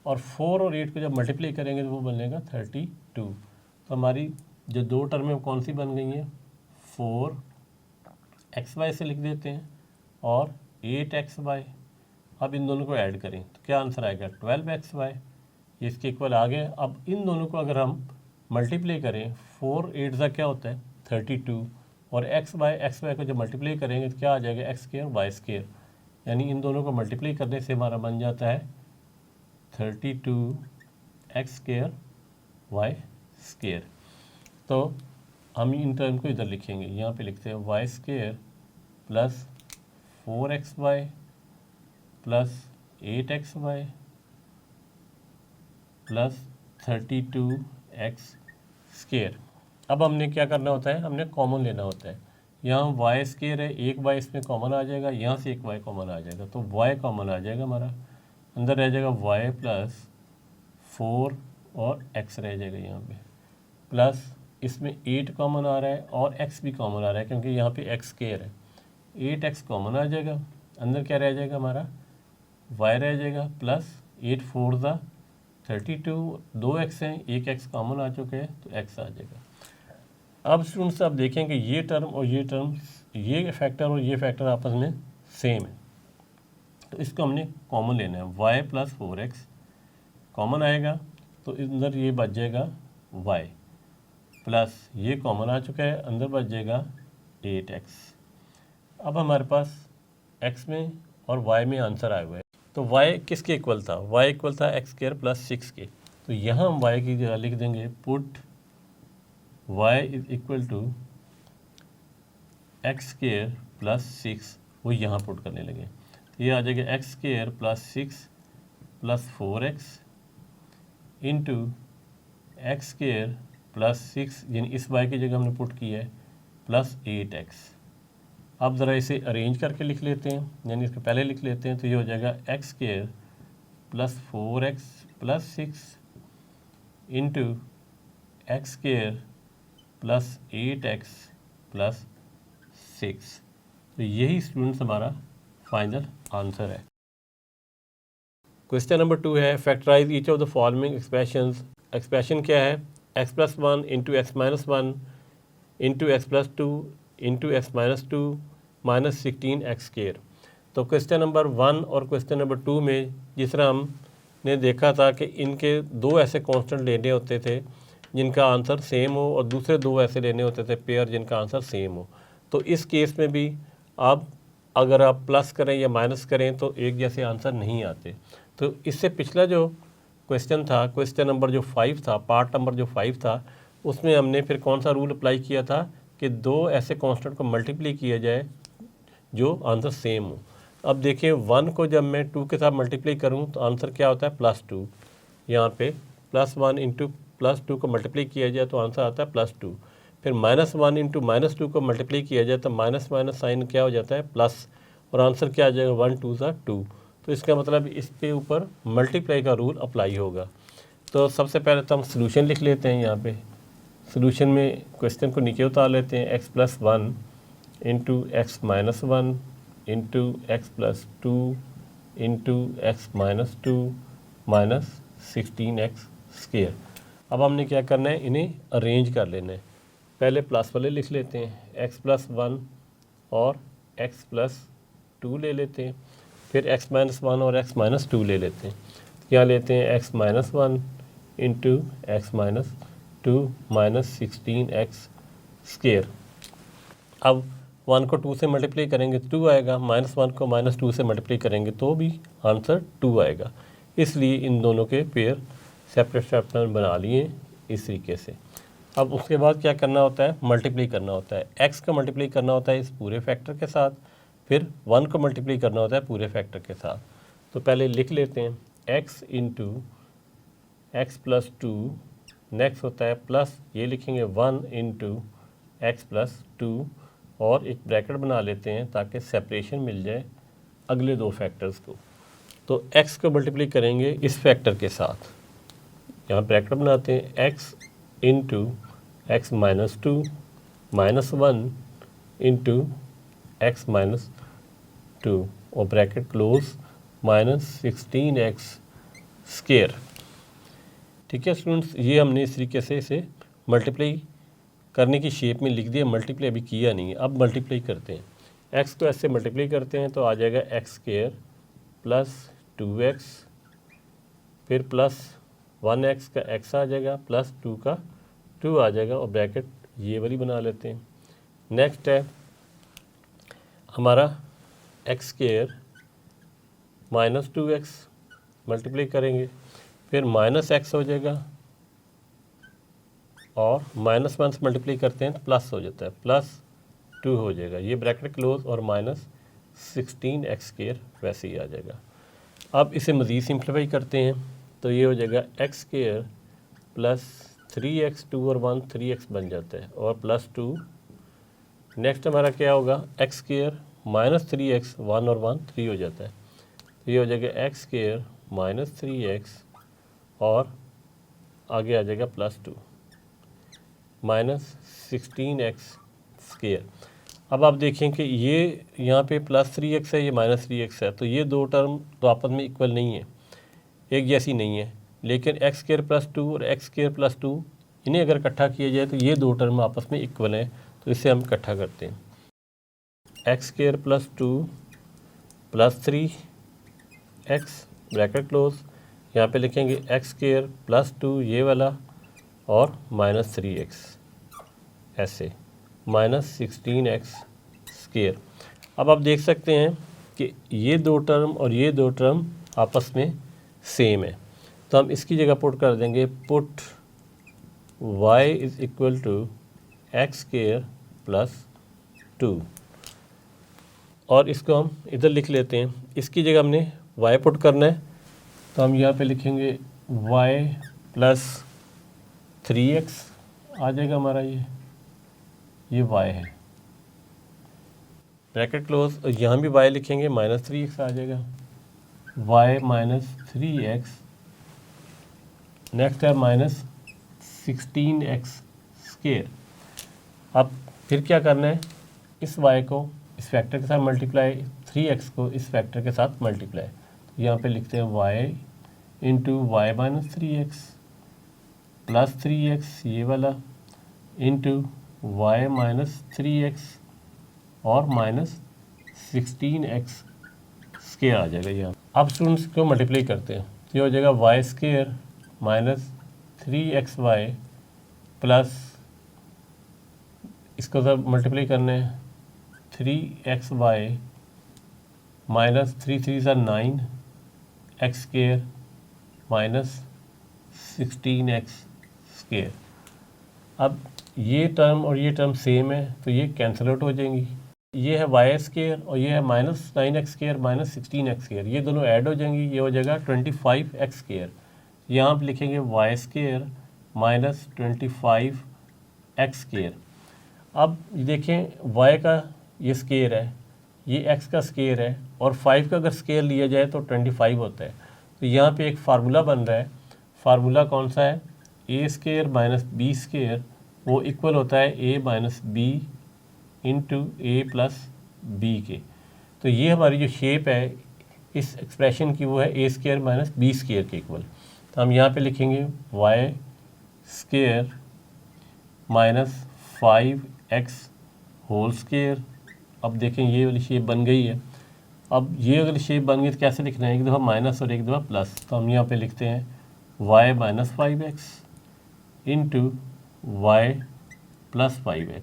और 4 और 8 को जब मल्टीप्लाई करेंगे तो वो बनेगा 32। तो हमारी जो दो टर्में कौन सी बन गई हैं, 4xy से लिख देते हैं और 8xy। अब इन दोनों को ऐड करें तो क्या आंसर आएगा 12xy, ये इसके इक्वल आ गया। अब इन दोनों को अगर हम मल्टीप्लाई करें, 4 8 ज़ा क्या होता है 32, और xy को जब मल्टीप्लाई करेंगे तो क्या आ जाएगा x स्क्वायर y स्क्वायर, यानी इन दोनों को मल्टीप्लाई करने से हमारा बन जाता है 32x स्क्वायर y स्क्वायर। तो हम इन टर्म को इधर लिखेंगे, यहाँ पे लिखते हैं y square plus 4xy plus 8xy plus 32x square. अब हमने क्या करना होता है, हमने कॉमन लेना होता है। यहाँ y स्क्वायर है, एक y इसमें कॉमन आ जाएगा, यहाँ से एक y कॉमन आ जाएगा, तो y कॉमन आ जाएगा हमारा, अंदर रह जाएगा y प्लस 4 और x रह जाएगा यहाँ पे, प्लस इसमें 8 कॉमन आ रहा है और x भी कॉमन आ रहा है क्योंकि यहाँ पे x स्क्वायर है, 8x कॉमन आ जाएगा, अंदर क्या रह जाएगा हमारा y रह जाएगा, प्लस 8 4 ज़ा 32, 2x हैं, एक x कॉमन आ चुके हैं तो x आ जाएगा। अब स्टूडेंट्स आप देखेंगे ये टर्म और ये टर्म, ये फैक्टर और ये फैक्टर आपस में सेम है, तो इसको हमने कॉमन लेना है, y प्लस 4x कॉमन आएगा तो अंदर ये बच जाएगा y, प्लस ये कॉमन आ चुका है, अंदर बच जाएगा 8x। अब हमारे पास x में और y में आंसर आया हुआ है, तो y किसके इक्वल था, y इक्वल था x स्क्वायर प्लस 6 के, तो यहाँ हम y की जगह लिख देंगे put y is equal to x square plus 6, वो यहाँ पुट करने लगे, तो ये आ जाएगा x square plus 6 plus 4x into X square plus 6, यानी इस y की जगह हमने पुट किया है प्लस 8x। अब ज़रा इसे अरेंज करके लिख लेते हैं, यानी इसको पहले लिख लेते हैं, तो ये हो जाएगा X square plus 4x plus 6 into X square plus 8x plus 6। तो यही स्टूडेंट्स हमारा फाइनल आंसर है। क्वेश्चन नंबर 2 है, factorise each of the following expressions expression क्या है, X plus one into X minus one into X plus two into X minus two minus 16 X square. तो question number 1 और question number 2 में जिस तरह हमने देखा था कि इनके दो ऐसे कांस्टेंट लेने होते थे जिनका आंसर सेम हो और दूसरे दो ऐसे लेने होते थे पेयर जिनका आंसर सेम हो। तो इस केस में भी आप अगर आप प्लस करें या माइनस करें तो एक जैसे आंसर नहीं आते। तो इससे पिछला जो क्वेश्चन था, क्वेश्चन नंबर जो 5 था, पार्ट नंबर जो 5 था, उसमें हमने फिर कौन सा रूल अप्लाई किया था कि दो ऐसे कांस्टेंट को मल्टीप्लाई किया जाए जो आंसर सेम हो। अब देखिए 1 को जब मैं 2 के साथ मल्टीप्लाई करूं तो आंसर क्या होता है, +2। यहाँ पे +1 इंटू +2 को मल्टीप्लाई किया जाए तो आंसर आता है +2। फिर -1 इंटू -2 को मल्टीप्लाई किया जाए तो माइनस माइनस साइन क्या हो जाता है, प्लस, और आंसर क्या आ जाएगा, 1 2 सा 2। तो इसका मतलब इस पे ऊपर मल्टीप्लाई का रूल अप्लाई होगा। तो सबसे पहले तो हम सोल्यूशन लिख लेते हैं। यहाँ पे सोल्यूशन में क्वेश्चन को नीचे उतार लेते हैं, x plus 1 into X minus 1 into X plus 2 into X minus 2 minus 16x square. अब हमने क्या करना है, इन्हें अरेंज कर लेना है। पहले प्लस वाले लिख लेते हैं, एक्स प्लस 1 और एक्स प्लस 2 ले लेते हैं। फिर एक्स माइनस 1 और एक्स माइनस 2 ले लेते हैं। क्या लेते हैं, x minus 1 into X minus 2 minus 16x square. अब 1 को 2 से मल्टीप्लाई करेंगे तो 2 आएगा, -1 को -2 से मल्टीप्लाई करेंगे तो भी आंसर 2 आएगा। इसलिए इन दोनों के पेयर सेपरेट सेपरेट बना लिए इस तरीके से। अब उसके बाद क्या करना होता है, मल्टीप्लाई करना होता है। x का मल्टीप्लाई करना होता है इस पूरे फैक्टर के साथ, फिर 1 को मल्टीप्लाई करना होता है पूरे फैक्टर के साथ। तो पहले लिख लेते हैं, x into X plus 2, next होता है प्लस, ये लिखेंगे 1 इंटू एक्स प्लस 2 और एक ब्रैकेट बना लेते हैं ताकि सेपरेशन मिल जाए अगले दो फैक्टर्स को। तो x को मल्टीप्लाई करेंगे इस फैक्टर के साथ, यहाँ ब्रैकेट बनाते हैं, x into X minus 2 minus 1 into X minus 2 और bracket close minus 16x square. ठीक है स्टूडेंट्स, ये हमने इस तरीके से इसे मल्टीप्लाई करने की शेप में लिख दिया, मल्टीप्लाई अभी किया नहीं है। अब मल्टीप्लाई करते हैं, x को ऐसे मल्टीप्लाई करते हैं तो आ जाएगा एक्स स्क्वायर प्लस 2x, फिर प्लस 1x का x आ जाएगा, प्लस 2 का 2 आ जाएगा और ब्रैकेट ये वाली बना लेते हैं। नेक्स्ट है हमारा x square minus 2x, multiply करेंगे, फिर माइनस x हो जाएगा और -1 से मल्टीप्लाई करते हैं तो प्लस हो जाता है, प्लस 2 हो जाएगा, ये ब्रैकेट क्लोज और माइनस 16x स्क्वायर वैसे ही आ जाएगा। अब इसे मज़ीद सिंप्लीफाई करते हैं तो ये हो जाएगा एक्स स्क्वायर प्लस 3x, 2 और 1 3x बन जाता है और प्लस 2। नेक्स्ट हमारा क्या होगा, एक्स स्क्वायर माइनस 3x, 1 और 1 3 हो जाता है, तो ये हो जाएगा एक्स स्क्वायर माइनस 3x और आगे आ जाएगा प्लस 2 माइनस 16x स्क्वायर। अब आप देखें कि ये यहाँ पे प्लस 3x है, ये माइनस 3x है, तो ये दो टर्म तो आपस में इक्वल नहीं है, एक जैसी नहीं है। लेकिन एक्स स्क्वायर प्लस 2 और एक्स स्क्वायर प्लस 2 इन्हें अगर इकट्ठा किया जाए तो ये दो टर्म आपस में इक्वल हैं, तो इसे हम इकट्ठा करते हैं। X square plus 2 plus 3x bracket close, यहाँ पे लिखेंगे एक्स स्क्वायर प्लस 2 ये वाला और माइनस 3x ऐसे माइनस 16x स्क्वायर। अब आप देख सकते हैं कि ये दो टर्म और ये दो टर्म आपस में सेम है, तो हम इसकी जगह पुट कर देंगे, put y is equal to X square plus 2 और इसको हम इधर लिख लेते हैं। इसकी जगह हमने y पुट करना है तो हम यहाँ पे लिखेंगे y प्लस 3x आ जाएगा हमारा, ये y है, ब्रैकेट क्लोज, और यहाँ भी y लिखेंगे माइनस 3x आ जाएगा, y माइनस 3x। नेक्स्ट है माइनस 16x स्क्वायर। अब फिर क्या करना है, इस y को इस फैक्टर के साथ मल्टीप्लाई, 3x को इस फैक्टर के साथ मल्टीप्लाई, तो यहाँ पे लिखते हैं y into Y minus 3x plus 3x ये वाला इंटू वाई माइनस 3x और माइनस 16x स्क्वायर आ जाएगा यहाँ। अब स्टूडेंट्स को मल्टीप्लाई करते हैं तो ये हो जाएगा Y square minus 3xy plus इसको सब मल्टीप्लाई करने हैं 3xy minus 3 3 9 x square minus 16x square. अब ये टर्म और ये टर्म सेम है तो ये कैंसिल आउट हो जाएंगी। ये है वाई स्क्वायर और ये है minus 9x square minus 16x square, ये दोनों ऐड हो जाएंगी, ये हो जाएगा 25x स्क्वायर। यहाँ आप लिखेंगे Y square minus 25x square. अब देखें y का ये स्क्वायर है, ये x का स्क्वायर है और 5 का अगर स्क्वायर लिया जाए तो 25 होता है। तो यहाँ पे एक फार्मूला बन रहा है, फार्मूला कौन सा है, A square minus B square, वो इक्वल होता है ए minus B into A plus B के। तो ये हमारी जो शेप है इस एक्सप्रेशन की वो है A square minus B square के इक्वल। तो हम यहाँ पे लिखेंगे Y square minus 5x whole square. अब देखें ये वाली शेप बन गई है। अब ये वाली शेप बन गई तो कैसे लिखना है, एक दफ़ा माइनस और एक दफ़ा प्लस। तो हम यहाँ पे लिखते हैं y minus 5x into Y plus 5x,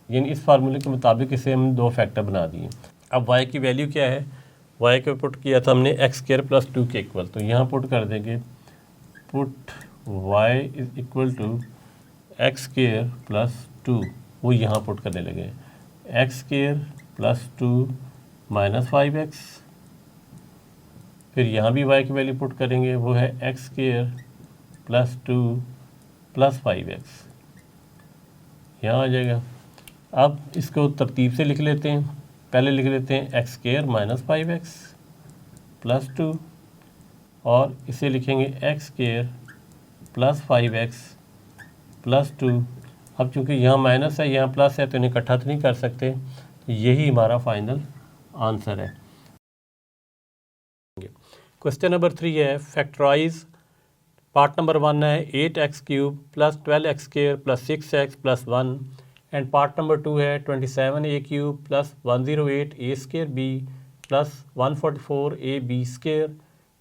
यानी इस फार्मूले के मुताबिक इसे हम दो फैक्टर बना दिए। अब y की वैल्यू क्या है, y को पुट किया था हमने x स्क्वायर प्लस 2 के इक्वल, तो यहाँ पुट कर देंगे put y is equal to X square plus 2, वो यहाँ पुट करने लगे x square plus 2 minus 5x। फिर यहाँ भी y की वैल्यू पुट करेंगे, वो है x square plus 2 plus 5x, यहाँ आ जाएगा। अब इसको तरतीब से लिख लेते हैं, पहले लिख लेते हैं X square minus 5x plus 2 और इसे लिखेंगे X square plus 5x plus 2। अब चूँकि यहाँ माइनस है यहाँ प्लस है तो इन्हें इकट्ठा तो नहीं कर सकते, तो यही हमारा फाइनल आंसर है। क्वेश्चन नंबर 3 है फैक्टराइज। पार्ट नंबर 1 है 8x cube plus 12x square plus 6x plus 1 and part number 2 है 27a cube plus 108a square b plus 144ab square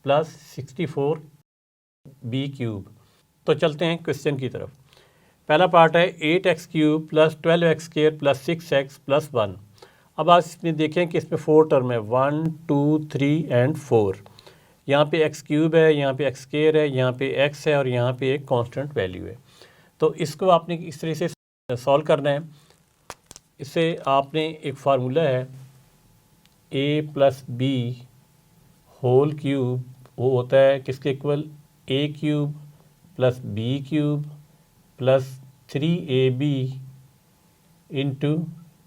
plus 64b cube. तो चलते हैं क्वेश्चन की तरफ। पहला पार्ट है 8x cube plus 12x square plus 6x plus 1। अब आप इसमें देखें कि इसमें 4 टर्म है 1 2 3 एंड 4। यहाँ पे x क्यूब है, यहाँ पे x स्क्वायर है, यहाँ पे x है और यहाँ पे एक कांस्टेंट वैल्यू है। तो इसको आपने इस तरह से सॉल्व करना है। इससे आपने एक फार्मूला है a plus B whole cube, वो होता है किसके equal, a cube plus B cube plus 3ab into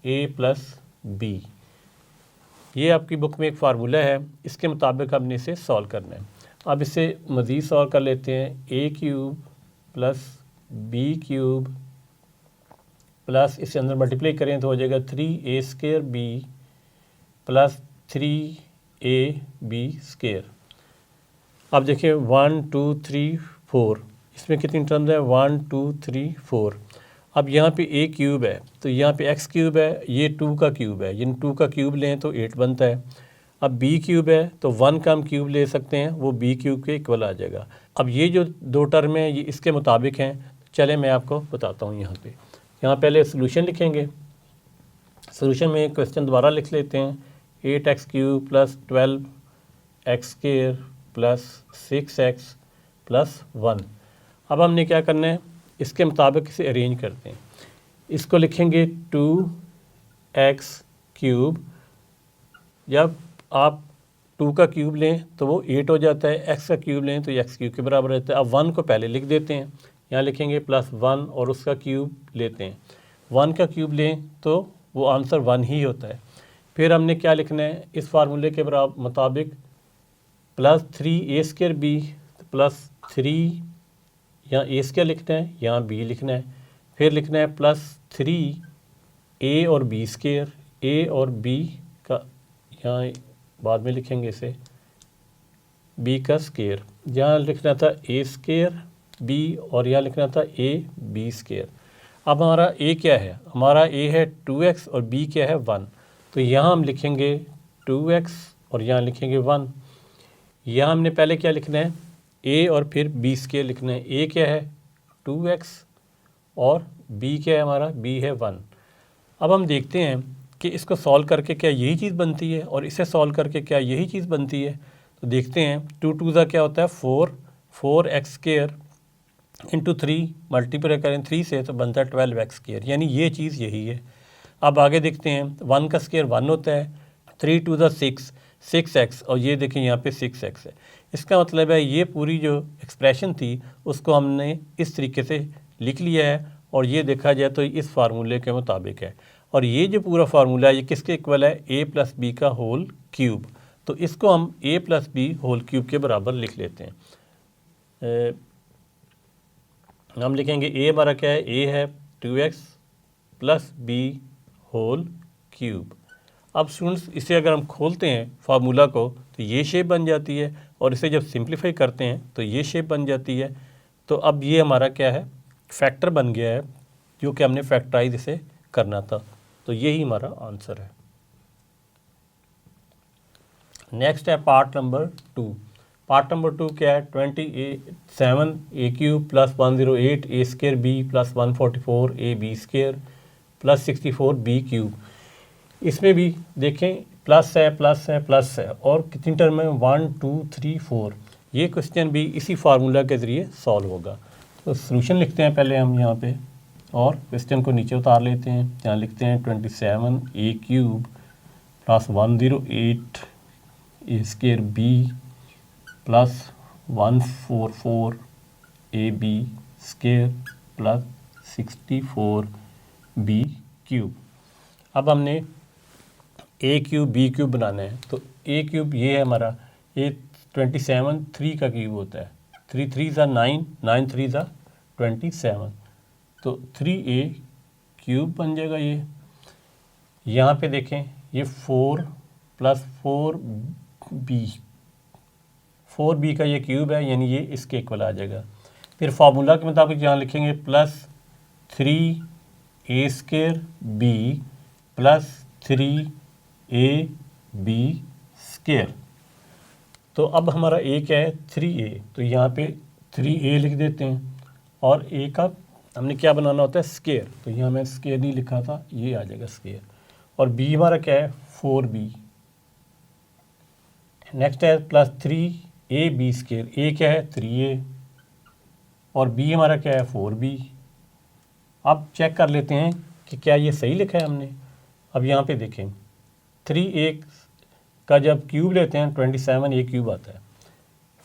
a plus B. ये आपकी बुक में एक फार्मूला है, इसके मुताबिक हमने इसे सॉल्व करना है। अब इसे मज़ीद सॉल्व कर लेते हैं, a cube plus B cube plus इससे अंदर मल्टीप्लाई करें तो हो जाएगा 3a square b plus 3ab square. अब देखिए 1 2 3 4, इसमें कितनी टर्म्स है 1 2 3 4। अब यहाँ पे a क्यूब है तो यहाँ पे x क्यूब है, ये 2 का क्यूब है, यानी 2 का क्यूब लें तो 8 बनता है। अब b क्यूब है तो 1 का हम क्यूब ले सकते हैं, वो b क्यूब के इक्वल आ जाएगा। अब ये जो दो टर्म हैं ये इसके मुताबिक हैं, चले मैं आपको बताता हूँ। यहाँ पहले सोल्यूशन लिखेंगे। सोल्यूशन में क्वेश्चन दोबारा लिख लेते हैं 8x cube plus 12x square plus 6x plus 1। अब हमने क्या करना है, इसके मुताबिक इसे अरेंज करते हैं। इसको लिखेंगे 2x क्यूब, जब आप 2 का क्यूब लें तो वो 8 हो जाता है, x का क्यूब लें तो x क्यूब के बराबर रहता है। अब 1 को पहले लिख देते हैं, यहाँ लिखेंगे प्लस 1 और उसका क्यूब लेते हैं, 1 का क्यूब लें तो वो आंसर 1 ही होता है। फिर हमने क्या लिखना है, इस फार्मूले के मुताबिक plus 3a square b plus 3, यहाँ a स्क्वायर लिखना है, यहाँ b लिखना है। फिर लिखना है प्लस 3a और b स्क्वायर, a और b का यहाँ बाद में लिखेंगे इसे b का स्क्वायर। यहाँ लिखना था a स्क्वायर बी और यहाँ लिखना था ए बी स्केयर। अब हमारा ए क्या है, हमारा ए है 2x और बी क्या है 1। तो यहाँ हम लिखेंगे 2x और यहाँ लिखेंगे 1। यहाँ हमने पहले क्या लिखना है, ए और फिर बी स्केयर लिखना है। ए क्या है 2x और बी क्या है हमारा, बी है 1। अब हम देखते हैं कि इसको सॉल्व करके क्या यही चीज़ बनती है और इसे सॉल्व करके क्या यही चीज़ बनती है। तो देखते हैं 2 2 का क्या होता है 4x स्केयर इंटू 3 मल्टीप्लाई करें 3 से तो बनता है 12x स्केयर, यानी ये चीज़ यही है। अब आगे देखते हैं 1 का स्केयर 1 होता है, 3 2 6 6x और ये देखें यहाँ पे 6x है। इसका मतलब है ये पूरी जो एक्सप्रेशन थी उसको हमने इस तरीके से लिख लिया है और ये देखा जाए तो इस फार्मूले के मुताबिक है। और ये जो पूरा फार्मूला है ये किसके इक्वल है, a प्लस बी का होल क्यूब। तो इसको हम a plus B whole cube के बराबर लिख लेते हैं। हम लिखेंगे a हमारा क्या है, a है 2x plus B whole cube. अब स्टूडेंट्स इसे अगर हम खोलते हैं फार्मूला को तो ये शेप बन जाती है और इसे जब सिंप्लीफाई करते हैं तो ये शेप बन जाती है। तो अब ये हमारा क्या है, फैक्टर बन गया है जो कि हमने फैक्टराइज इसे करना था। तो यही हमारा आंसर है। नेक्स्ट है पार्ट नंबर 2। पार्ट नंबर 2 क्या है, 27 a cube plus 108 a square b plus 144 a b square plus 64 b cube. इसमें भी देखें प्लस है प्लस है प्लस है और कितनी टर्म है 1 2 3 4। ये क्वेश्चन भी इसी फार्मूला के ज़रिए सॉल्व होगा। तो सॉल्यूशन लिखते हैं पहले हम यहाँ पे और क्वेश्चन को नीचे उतार लेते हैं। यहाँ लिखते हैं 27 a cube plus 108 a square b plus 144 a b square plus 64 b cube. अब हमने ए क्यूब बी क्यूब बनाना है। तो ए क्यूब ये है हमारा, ये 27 3 का क्यूब होता है, 3 3 ज़ा 9 9 3 ज़ा 27। तो 3a क्यूब बन जाएगा ये। यहाँ पे देखें ये 4 प्लस 4b का ये क्यूब है, यानी ये इसके इक्वल आ जाएगा। फिर फार्मूला के मुताबिक यहाँ लिखेंगे plus 3a square b plus 3ab square. तो अब हमारा a क्या है 3a, तो यहाँ पे 3a लिख देते हैं और a का हमने क्या बनाना होता है स्केयर। तो यहाँ मैं स्केयर नहीं लिखा था, ये आ जाएगा स्केयर। और b हमारा क्या है 4b। नेक्स्ट है प्लस 3ab स्केयर, a क्या है 3a और b हमारा क्या है 4b। अब चेक कर लेते हैं कि क्या ये सही लिखा है हमने। अब यहाँ पे देखें 3a का जब क्यूब लेते हैं 27 a क्यूब आता है,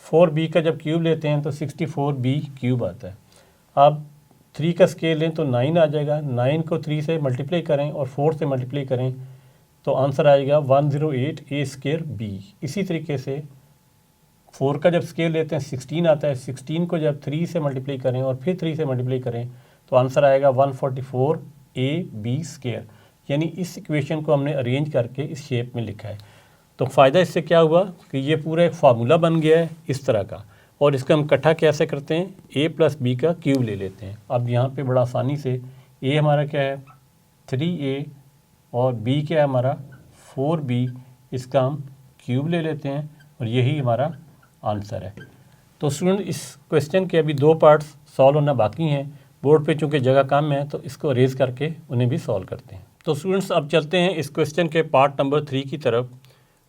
4b का जब क्यूब लेते हैं तो 64b क्यूब आता है। अब 3 का स्केल लें तो 9 आ जाएगा, 9 को 3 से मल्टीप्लाई करें और 4 से मल्टीप्लाई करें तो आंसर आएगा 108 ए स्केयर बी। इसी तरीके से 4 का जब स्केल लेते हैं 16 आता है, 16 को जब 3 से मल्टीप्लाई करें और फिर 3 से मल्टीप्लाई करें तो आंसर आएगा 144 ए बी स्केयर। यानी इस इक्वेशन को हमने अरेंज करके इस शेप में लिखा है। तो फ़ायदा इससे क्या हुआ कि ये पूरा एक फार्मूला बन गया है इस तरह का। और इसका हम इकट्ठा कैसे करते हैं, a प्लस बी का क्यूब ले लेते हैं। अब यहाँ पे बड़ा आसानी से a हमारा क्या है 3a और b क्या है हमारा 4b, इसका हम क्यूब ले लेते हैं और यही हमारा आंसर है। तो स्टूडेंट इस क्वेश्चन के अभी 2 पार्ट्स सॉल्व होना बाकी हैं। बोर्ड पे चूँकि जगह कम है तो इसको रेज करके उन्हें भी सॉल्व करते हैं। तो स्टूडेंट्स अब चलते हैं इस क्वेश्चन के पार्ट नंबर 3 की तरफ।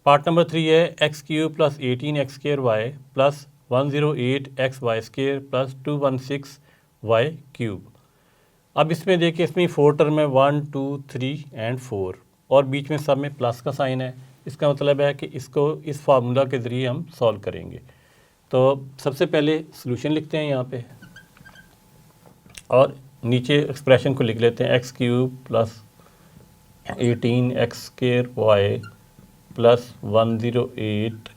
पार्ट नंबर 3 है x cube plus 18x square y plus 108 x y square plus 216 y cube. अब इसमें देखिए इसमें 4 टर्म है 1 2 3 एंड 4 और बीच में सब में प्लस का साइन है। इसका मतलब है कि इसको इस फार्मूला के ज़रिए हम सॉल्व करेंगे। तो सबसे पहले सॉल्यूशन लिखते हैं यहाँ पे और नीचे एक्सप्रेशन को लिख लेते हैं x cube plus 18 x square y plus 108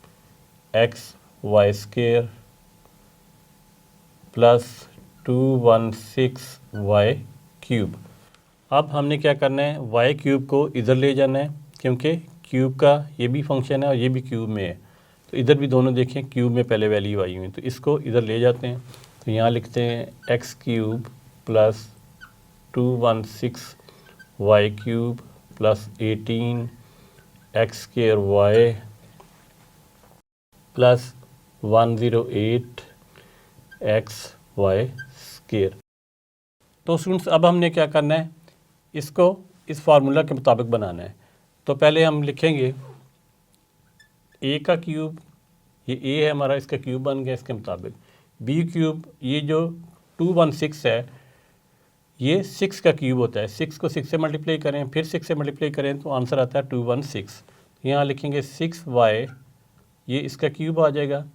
x y square plus 216 y cube. अब हमने क्या करना है, वाई क्यूब को इधर ले जाना है क्योंकि क्यूब का ये भी फंक्शन है और ये भी क्यूब में है। तो इधर भी दोनों देखें क्यूब में पहले वैल्यू आई हुई है, तो इसको इधर ले जाते हैं। तो यहाँ लिखते हैं x cube plus 216 y cube plus 18 x square y plus 108 x y square. तो स्टूडेंट्स अब हमने क्या करना है, इसको इस फार्मूला के मुताबिक बनाना है। तो पहले हम लिखेंगे ए का क्यूब, ये ए है हमारा, इसका क्यूब बन गया इसके मुताबिक। बी क्यूब, ये जो 216 है ये 6 का क्यूब होता है, 6 को 6 से मल्टीप्लाई करें, फिर 6 से मल्टीप्लाई करें तो आंसर आता है 216। यहाँ लिखेंगे 6y, ये इसका क्यूब आ जाएगा,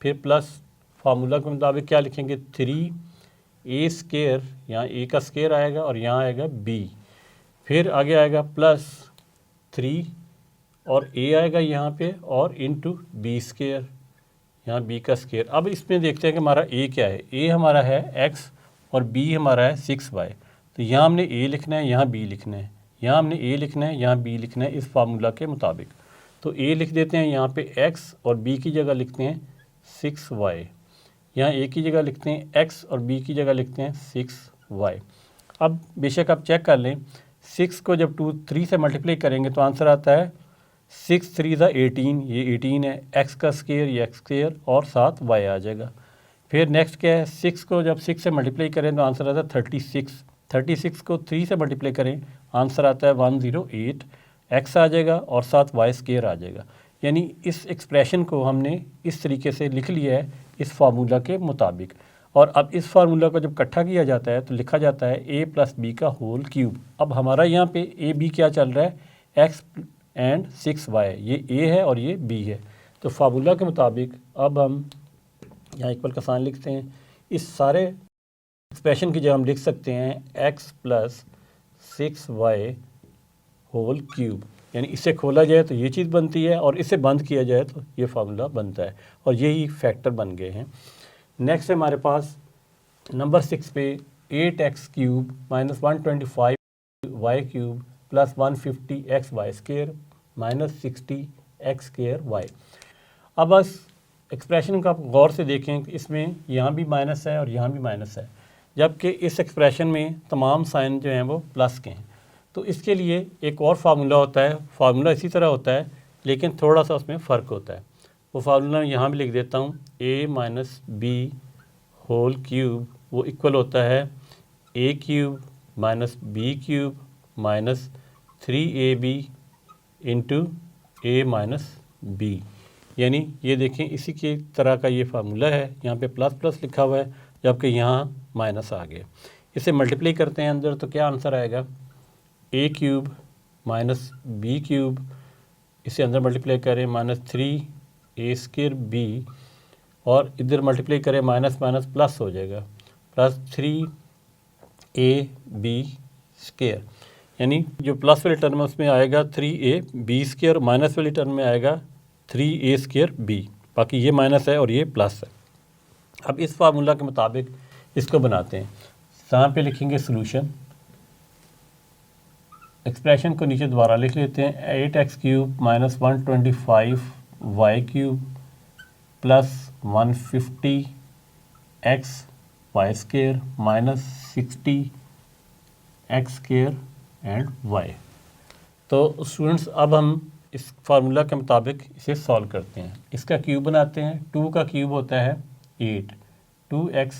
फिर प्लस फार्मूला के मुताबिक क्या लिखेंगे 3a स्क्वायर, यहाँ a का स्क्वायर आएगा और यहाँ आएगा b, फिर आगे आएगा प्लस 3 और a आएगा यहाँ पे और इंटू b स्क्वायर, यहाँ b का स्क्वायर। अब इसमें देखते हैं कि हमारा a क्या है। a हमारा है x और b हमारा है 6y। तो यहाँ हमने a लिखना है, यहाँ b लिखना है, यहाँ हमने a लिखना है, यहाँ b लिखना है इस फार्मूला के मुताबिक। तो a लिख देते हैं यहाँ पे x और b की जगह लिखते हैं 6y, यहाँ a की जगह लिखते हैं x और b की जगह लिखते हैं 6y। अब बेशक आप चेक कर लें, 6 को जब 3 से मल्टीप्लाई करेंगे तो आंसर आता है 6 3 18, ये 18 है, x का स्क्वायर ये x स्क्वायर और साथ y आ जाएगा। फिर नेक्स्ट क्या है, 6 को जब 6 से मल्टीप्लाई करें तो आंसर आता है 36, 36 को 3 से मल्टीप्लाई करें आंसर आता है 108, x आ जाएगा और साथ y स्क्वायर आ जाएगा। यानी इस एक्सप्रेशन को हमने इस तरीके से लिख लिया है इस फार्मूला के मुताबिक। और अब इस फार्मूला को जब इकट्ठा किया जाता है तो लिखा जाता है a प्लस बी का होल क्यूब। अब हमारा यहाँ पे ए बी क्या चल रहा है, x एंड 6y, ये a है और ये b है। तो फार्मूला के मुताबिक अब हम यहाँ इक्वल का साइन लिखते हैं, इस सारे एक्सप्रेशन की जगह हम लिख सकते हैं x plus 6y whole cube. यानी इसे खोला जाए तो ये चीज़ बनती है और इसे बंद किया जाए तो ये फार्मूला बनता है और यही फैक्टर बन गए हैं। नेक्स्ट है हमारे पास नंबर 6 पे 8x cube minus 125y cube plus 150 x y square minus 60 x square y. अब बस एक्सप्रेशन को आप गौर से देखें कि इसमें यहाँ भी माइनस है और यहाँ भी माइनस है, जबकि इस एक्सप्रेशन में तमाम साइन जो हैं वो प्लस के हैं। तो इसके लिए एक और फार्मूला होता है, फार्मूला इसी तरह होता है लेकिन थोड़ा सा उसमें फ़र्क होता है। वो फार्मूला यहाँ भी लिख देता हूँ, a minus b whole cube वो इक्वल होता है a cube minus b cube minus 3ab into a minus b. यानी ये देखें इसी की तरह का ये फार्मूला है, यहाँ पे प्लस प्लस लिखा हुआ है जबकि यहाँ माइनस आ गया। इसे मल्टीप्लाई करते हैं अंदर तो क्या आंसर आएगा, a cube minus b cube, इसे अंदर मल्टीप्लाई करें माइनस 3a स्क्वायर b और इधर मल्टीप्लाई करें माइनस माइनस प्लस हो जाएगा प्लस 3ab स्क्वायर। यानी जो प्लस वाले टर्म है उसमें आएगा 3ab स्क्वायर, माइनस वाली टर्म में आएगा 3a स्क्वायर b, बाकी ये माइनस है और ये प्लस है। अब इस फार्मूला के मुताबिक इसको बनाते हैं, यहाँ पे लिखेंगे सॉल्यूशन, एक्सप्रेशन को नीचे दोबारा लिख लेते हैं 8x cube minus 125y cube plus 150 x y square minus 60 x square and y। तो स्टूडेंट्स अब हम इस फार्मूला के मुताबिक इसे सॉल्व करते हैं, इसका क्यूब बनाते हैं। 2 का क्यूब होता है 8, 2x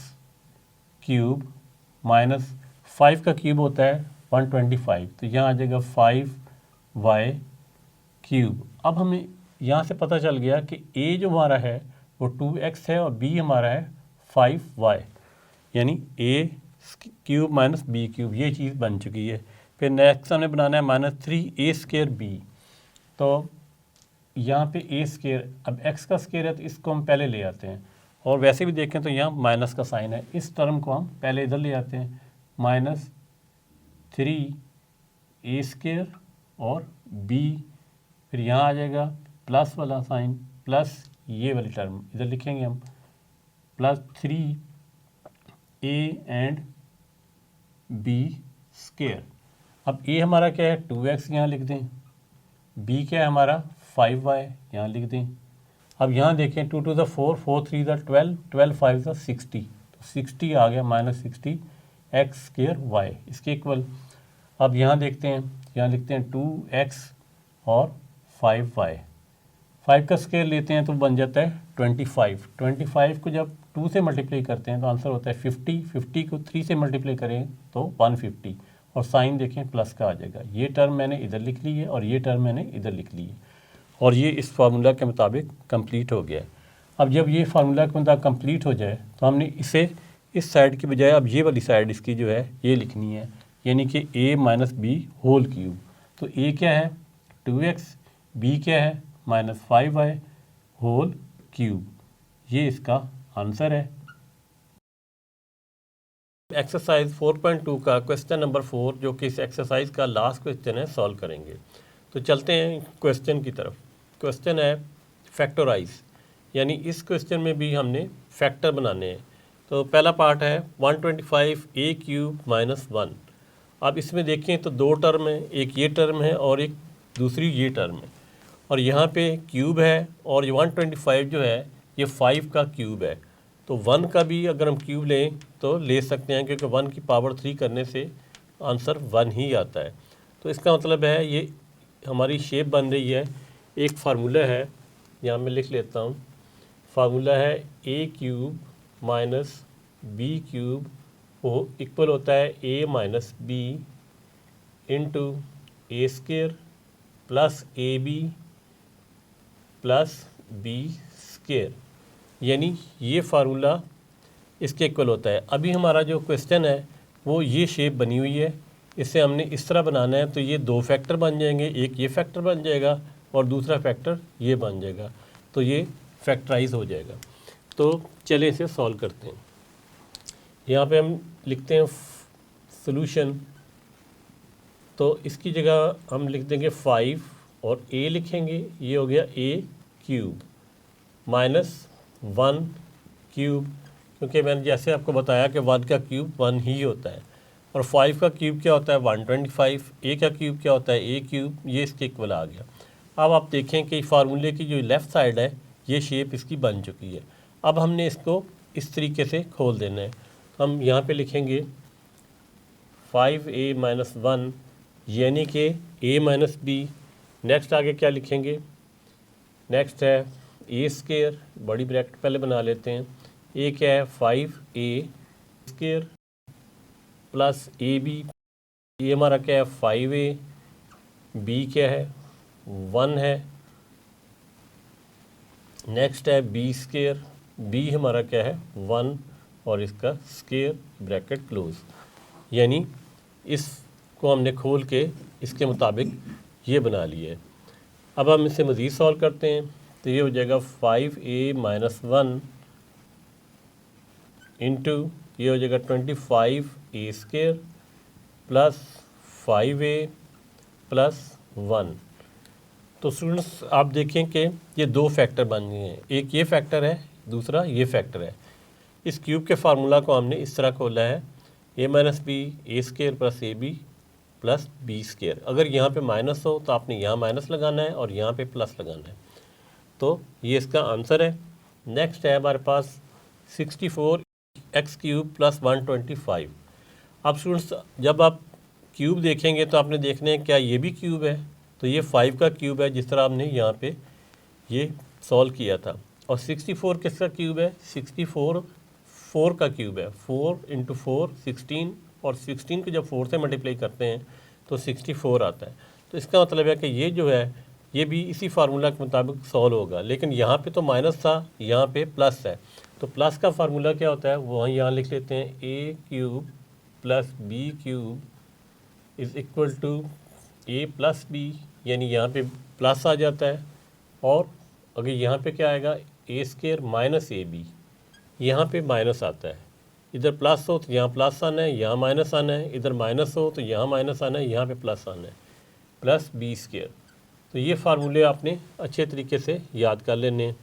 क्यूब माइनस 5 का क्यूब होता है 125, तो यहाँ आ जाएगा 5y क्यूब। अब हमें यहाँ से पता चल गया कि a जो हमारा है वो 2x है और b हमारा है 5y, यानी a cube minus b cube, ये चीज़ बन चुकी है। फिर नेक्स्ट हमने बनाना है माइनस 3a स्क्वायर b। तो यहाँ पे a स्क्वायर, अब x का स्क्वायर है तो इसको हम पहले ले आते हैं, और वैसे भी देखें तो यहाँ माइनस का साइन है, इस टर्म को हम पहले इधर ले आते हैं, माइनस 3a स्क्वायर और b, फिर यहाँ आ जाएगा प्लस वाला साइन प्लस ये वाली टर्म इधर लिखेंगे हम plus 3a and b square. अब a हमारा क्या है 2x, यहाँ लिख दें, b क्या है हमारा 5y, यहाँ लिख दें। अब यहाँ देखें 2 to the 4, 4 3 the 12, 12 5 the 60, 60 आ गया -60 एक्स स्क्वायर वाई इसके इक्वल। अब यहाँ देखते हैं, यहाँ लिखते हैं 2x और 5y। 5 का स्क्वायर लेते हैं तो बन जाता है 25। 25 को जब 2 से मल्टीप्लाई करते हैं तो आंसर होता है 50। 50 को 3 से मल्टीप्लाई करें तो 150 और साइन देखें प्लस का आ जाएगा। ये टर्म मैंने इधर लिख ली है और ये टर्म मैंने इधर लिख ली है और ये इस फार्मूला के मुताबिक कंप्लीट हो गया है। अब जब ये फार्मूला के मुताबिक कंप्लीट हो जाए तो हमने इसे इस साइड की बजाय अब ये वाली साइड इसकी जो है ये लिखनी है, यानी कि a minus b whole cube. तो a क्या है 2x, b क्या है -5y होल क्यूब। ये इसका आंसर है। एक्सरसाइज 4.2 का क्वेश्चन नंबर 4 जो कि इस एक्सरसाइज का लास्ट क्वेश्चन है सॉल्व करेंगे। तो चलते हैं क्वेश्चन की तरफ। क्वेश्चन है फैक्टराइज, यानी इस क्वेश्चन में भी हमने फैक्टर बनाने हैं। तो पहला पार्ट है 125a³ -1। अब इसमें देखें तो दो टर्म है, एक ये टर्म है और एक दूसरी ये टर्म है और यहाँ पे क्यूब है और ये 125 जो है ये 5 का क्यूब है। तो 1 का भी अगर हम क्यूब लें तो ले सकते हैं क्योंकि 1 की पावर 3 करने से आंसर 1 ही आता है। तो इसका मतलब है ये हमारी शेप बन रही है। एक फार्मूला है, यहाँ मैं लिख लेता हूँ, फार्मूला है a³ -b³ वो इक्वल होता है a minus B into a square plus ab plus b square, यानी ये फार्मूला इसके इक्वल होता है। अभी हमारा जो क्वेश्चन है वो ये शेप बनी हुई है, इसे हमने इस तरह बनाना है। तो ये दो फैक्टर बन जाएंगे, एक ये फैक्टर बन जाएगा और दूसरा फैक्टर ये बन जाएगा। तो ये फैक्टराइज हो जाएगा। तो चलिए इसे सॉल्व करते हैं। यहाँ पे हम लिखते हैं सॉल्यूशन, तो इसकी जगह हम लिख देंगे 5 और a लिखेंगे, ये हो गया a³ -1 क्यूब, क्योंकि मैंने जैसे आपको बताया कि 1 का क्यूब 1 ही होता है और 5 का क्यूब क्या होता है 125, a का क्यूब क्या होता है a³, ये इसके इक्वल आ गया। अब आप देखें कि फार्मूले की जो लेफ़्ट साइड है ये शेप इसकी बन चुकी है। अब हमने इसको इस तरीके से खोल देना है। हम यहाँ पे लिखेंगे 5a - 1 यानी कि a माइनस बी। नेक्स्ट आगे क्या लिखेंगे, नेक्स्ट है a स्क्वायर, बड़ी ब्रैकेट पहले बना लेते हैं। a क्या है 5a स्क्वायर प्लस ab, ये हमारा क्या है 5a, b क्या है 1 है। नेक्स्ट है b स्क्वायर, b हमारा क्या है 1 और इसका स्क्वायर ब्रैकेट क्लोज, यानी इसको हमने खोल के इसके मुताबिक ये बना लिया है। अब हम इसे मज़ीद सॉल्व करते हैं तो ये हो जाएगा 5a - 1 इंटू ये हो जाएगा 25a square plus 5a plus 1। तो स्टूडेंट्स आप देखें कि ये दो फैक्टर बन गए हैं, एक ये फैक्टर है दूसरा ये फैक्टर है। इस क्यूब के फार्मूला को हमने इस तरह खोला है a minus b a square plus a b plus B square. अगर यहाँ पे माइनस हो तो आपने यहाँ माइनस लगाना है और यहाँ पे प्लस लगाना है। तो ये इसका आंसर है। नेक्स्ट है हमारे पास 64x³ + 125। अब स्टूडेंट्स जब आप क्यूब देखेंगे तो आपने देखना है क्या ये भी क्यूब है, तो ये 5 का क्यूब है जिस तरह हमने यहाँ पे ये सॉल्व किया था। और 64 किसका क्यूब है 64 4 का क्यूब है, 4 × 4 16 और 16 को जब 4 से मल्टीप्लाई करते हैं तो 64 आता है। तो इसका मतलब है कि ये जो है ये भी इसी फार्मूला के मुताबिक सॉल्व होगा, लेकिन यहाँ पे तो माइनस था यहाँ पे प्लस है। तो प्लस का फार्मूला क्या होता है वो यहाँ लिख लेते हैं a³ + b³ is equal to a + b, यानी यहाँ पे प्लस आ जाता है और अगर यहाँ पे क्या आएगा a² - ab, यहाँ पे माइनस आता है। इधर प्लस हो तो यहाँ प्लस आना है, यहाँ माइनस आना है, इधर माइनस हो तो यहाँ माइनस आना है, यहाँ पे प्लस आना है, प्लस b²। तो ये फार्मूले आपने अच्छे तरीके से याद कर लेने हैं।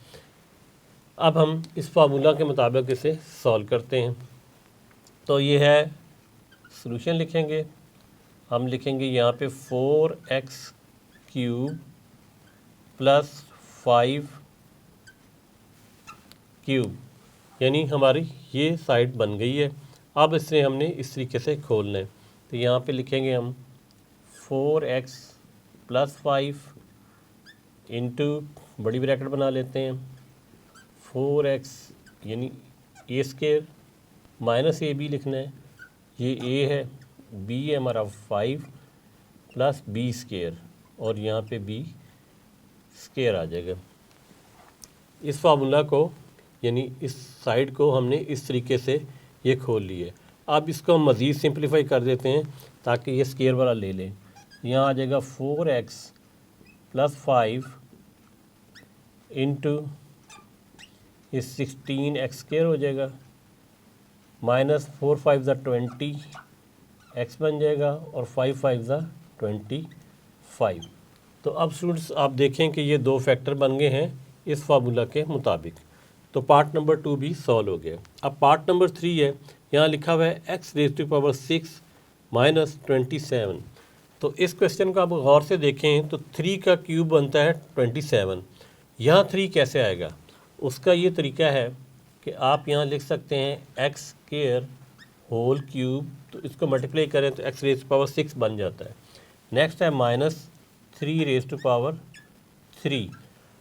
अब हम इस फार्मूला के मुताबिक इसे सॉल्व करते हैं। तो ये है सॉल्यूशन लिखेंगे, हम लिखेंगे यहाँ पे 4x³ + 5³ यानी हमारी ये साइड बन गई है। अब इसे हमने इस तरीके से खोलना है। तो यहाँ पे लिखेंगे हम 4x + 5 इंटू, बड़ी ब्रैकेट बना लेते हैं, 4x यानी a² माइनस AB लिखना है, ये a है, b है हमारा 5 + b², और यहाँ पे b² आ जाएगा। इस फार्मूला को यानी इस साइड को हमने इस तरीके से ये खोल ली है। अब इसको हम मज़ीद सिंप्लीफाई कर देते हैं ताकि ये स्केयर वाला ले लें। यहाँ आ जाएगा 4x + 5 इंटू ये 16x² हो जाएगा, माइनस 4 × 5 = 20 x बन जाएगा, और 5 × 5 = 25। तो अब स्टूडेंट्स आप देखें कि ये दो फैक्टर बन गए हैं इस फार्मूला के मुताबिक। तो पार्ट नंबर 2 भी सॉल्व हो गया। अब पार्ट नंबर 3 है, यहाँ लिखा हुआ है x⁻6 - 27। तो इस क्वेश्चन को आप गौर से देखें तो 3 का क्यूब बनता है 27। यहाँ 3 कैसे आएगा? उसका ये तरीका है कि आप यहाँ लिख सकते हैं x² होल क्यूब, तो इसको मल्टीप्लाई करें तो x⁻6 बन जाता है। नेक्स्ट है -3⁻3।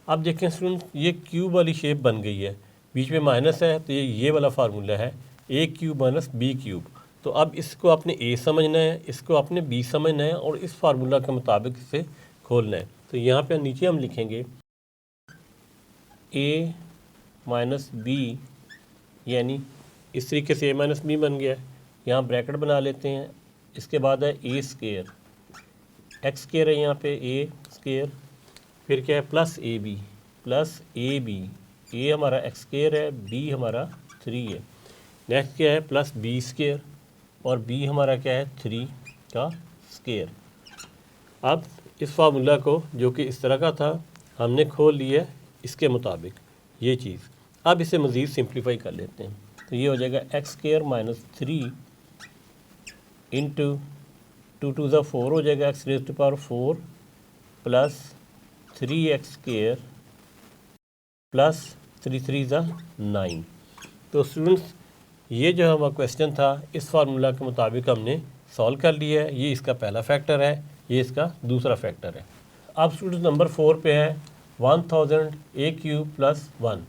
अब देखें स्टूडेंट, ये क्यूब वाली शेप बन गई है, बीच में माइनस है, तो ये वाला फार्मूला है a³ - b³। तो अब इसको आपने a समझना है, इसको आपने b समझना है, और इस फार्मूला के मुताबिक इसे खोलना है। तो यहाँ पे नीचे हम लिखेंगे a - b, यानी इस तरीके से a - b बन गया। यहाँ ब्रैकेट बना लेते हैं, इसके बाद है a², x² है यहाँ पे a², फिर क्या है +ab, a हमारा x² है, b हमारा 3 है। नेक्स्ट क्या है +b², और b हमारा क्या है 3 का स्क्वायर। अब इस फार्मूला को जो कि इस तरह का था हमने खोल लिया इसके मुताबिक ये चीज़। अब इसे मज़ीद सिंप्लीफाई कर लेते हैं। तो ये हो जाएगा x² - 3 इंटू 2 × 2 = 4 हो जाएगा, x⁻4 + 3x² + 3 × 3 = 9। तो स्टूडेंट्स, ये जो हमारा क्वेश्चन था इस फार्मूला के मुताबिक हमने सॉल्व कर लिया है। ये इसका पहला फैक्टर है, ये इसका दूसरा फैक्टर है। अब स्टूडेंट नंबर 4 पे है 1000 a³ + 1।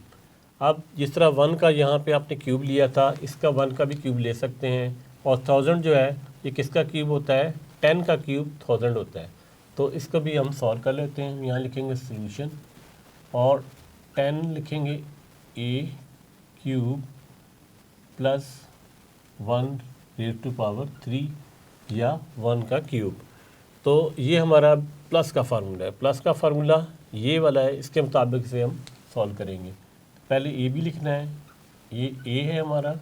अब जिस तरह 1 का यहाँ पे आपने क्यूब लिया था, इसका 1 का भी क्यूब ले सकते हैं। और 1000 जो है ये किसका क्यूब होता है? 10 का क्यूब 1000 होता है। तो इसको भी हम सॉल्व कर लेते हैं। यहाँ लिखेंगे सोल्यूशन, और 10 लिखेंगे a³ + 1⁻³ या 1 का क्यूब। तो ये हमारा प्लस का फार्मूला है। प्लस का फार्मूला ये वाला है, इसके मुताबिक से हम सॉल्व करेंगे। पहले ए बी लिखना है, ये ए है हमारा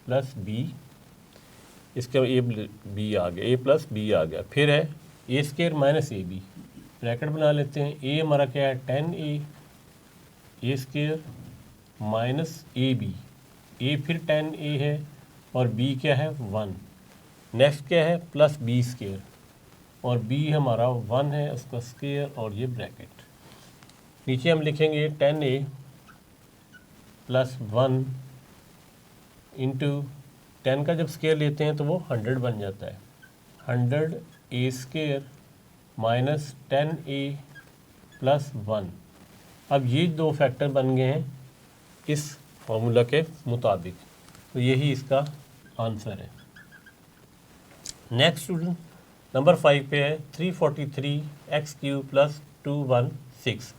प्लस बी, इसके ए बी आ गया, ए प्लस बी आ गया। फिर है a² - ab, ब्रैकेट बना लेते हैं। ए हमारा क्या है 10a, a² - ab, ए फिर 10a है, और b क्या है 1। नेक्स्ट क्या है +b², और b हमारा 1 है, उसका स्क्वायर, और ये ब्रैकेट। नीचे हम लिखेंगे 10a + 1 इंटू 10 का जब स्क्वायर लेते हैं तो वो 100 बन जाता है। 100a² - 10a + 1। अब ये दो फैक्टर बन गए हैं इस फार्मूला के मुताबिक, तो यही इसका आंसर है। नेक्स्ट स्टूडेंट नंबर 5 पे है 343x³ + 216।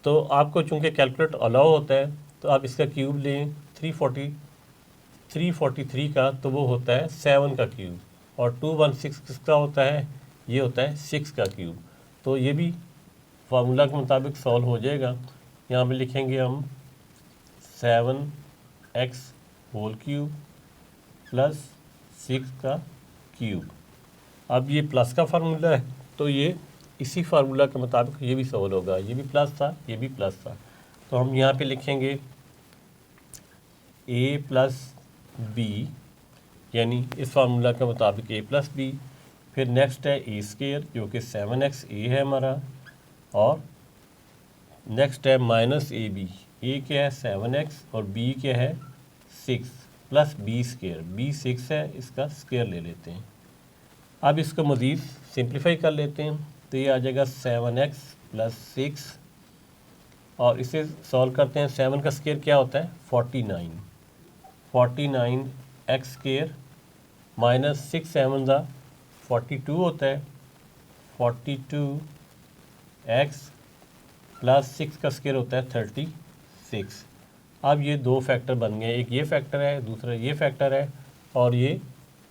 तो आपको चूँकि कैलकुलेट अलाउ होता है तो आप इसका क्यूब लें। 343 का तो वो होता है 7 का क्यूब, और 216 किसका होता है? ये होता है 6 का क्यूब। तो ये भी फार्मूला के मुताबिक सॉल्व हो जाएगा। यहाँ पे लिखेंगे हम 7x होल क्यूब + 6 का क्यूब। अब ये प्लस का फार्मूला है, तो ये इसी फार्मूला के मुताबिक ये भी सॉल्व होगा। ये भी प्लस था, ये भी प्लस था, तो हम यहाँ पे लिखेंगे a + b, यानी इस फार्मूला के मुताबिक a + b। फिर नेक्स्ट है a² जो कि 7x a है हमारा, और नेक्स्ट है -ab। a क्या है 7x, और b क्या है 6 प्लस बी स्केयर, बी 6 है, इसका स्केयर ले लेते हैं। अब इसको मज़ीद सिंप्लीफाई कर लेते हैं, तो ये आ जाएगा 7x प्लस 6 और इसे सॉल्व करते हैं। 7 का स्केयर क्या होता है 49, 49 एक्स स्केयर माइनस 6 7 ज़ा 42 होता है, 42 एक्स प्लस 6 का स्केयर होता है 36। अब ये दो फैक्टर बन गए, एक ये फैक्टर है, दूसरा ये फैक्टर है, और ये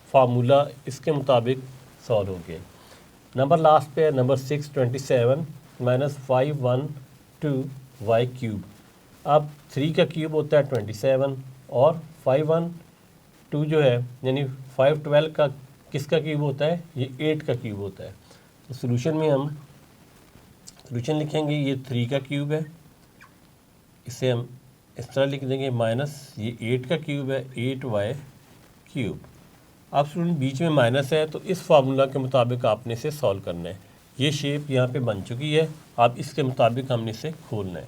फार्मूला इसके मुताबिक सॉल्व हो गया। नंबर लास्ट पे है नंबर 6 27 माइनस 512 वाई क्यूब। अब 3 का क्यूब होता है 27 और 512 जो है यानी 512 का किसका क्यूब होता है, ये 8 का क्यूब होता है। तो सोल्यूशन में हम सोल्यूशन लिखेंगे, ये 3 का क्यूब है, इसे हम इस तरह लिख देंगे, माइनस ये 8 का क्यूब है 8y क्यूब। अब स्टूडेंट बीच में माइनस है, तो इस फार्मूला के मुताबिक आपने इसे सॉल्व करना है। ये शेप यहाँ पे बन चुकी है, अब इसके मुताबिक हमने इसे खोलना है।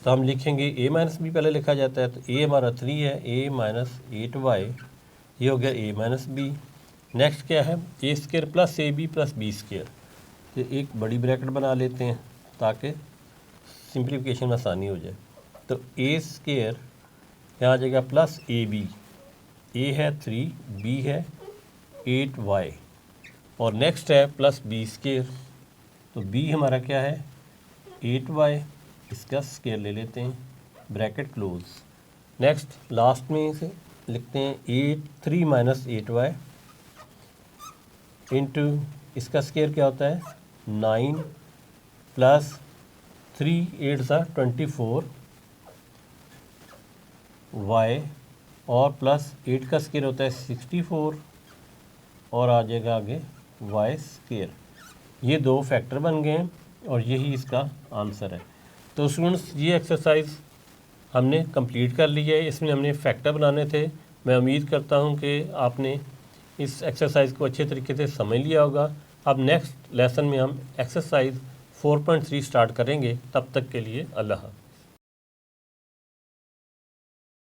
तो हम लिखेंगे a माइनस बी पहले लिखा जाता है, तो a हमारा 3 है, a माइनस 8y, ये हो गया a माइनस बी। नेक्स्ट क्या है a square plus a b plus B square, तो एक बड़ी ब्रैकेट बना लेते हैं ताकि सिंप्लीफिकेशन में आसानी हो जाए। तो a स्केयर यहाँ आ जाएगा प्लस ए बी, a है 3, b है 8y और नेक्स्ट है प्लस बी स्केयर, तो b हमारा क्या है 8y, इसका स्केयर ले लेते हैं, ब्रैकेट क्लोज। नेक्स्ट लास्ट में इसे लिखते हैं 3 माइनस 8y इंटू इसका स्केयर क्या होता है 9 प्लस 3 8 सा 24 y और प्लस 8 का स्केयर होता है 64 और आ जाएगा आगे y स्केयर। ये दो फैक्टर बन गए हैं और यही इसका आंसर है। तो स्टूडेंट्स ये एक्सरसाइज हमने कंप्लीट कर ली है, इसमें हमने फैक्टर बनाने थे। मैं उम्मीद करता हूँ कि आपने इस एक्सरसाइज को अच्छे तरीके से समझ लिया होगा। अब नेक्स्ट लेसन में हम एक्सरसाइज 4.3 स्टार्ट करेंगे। तब तक के लिए अल्लाह।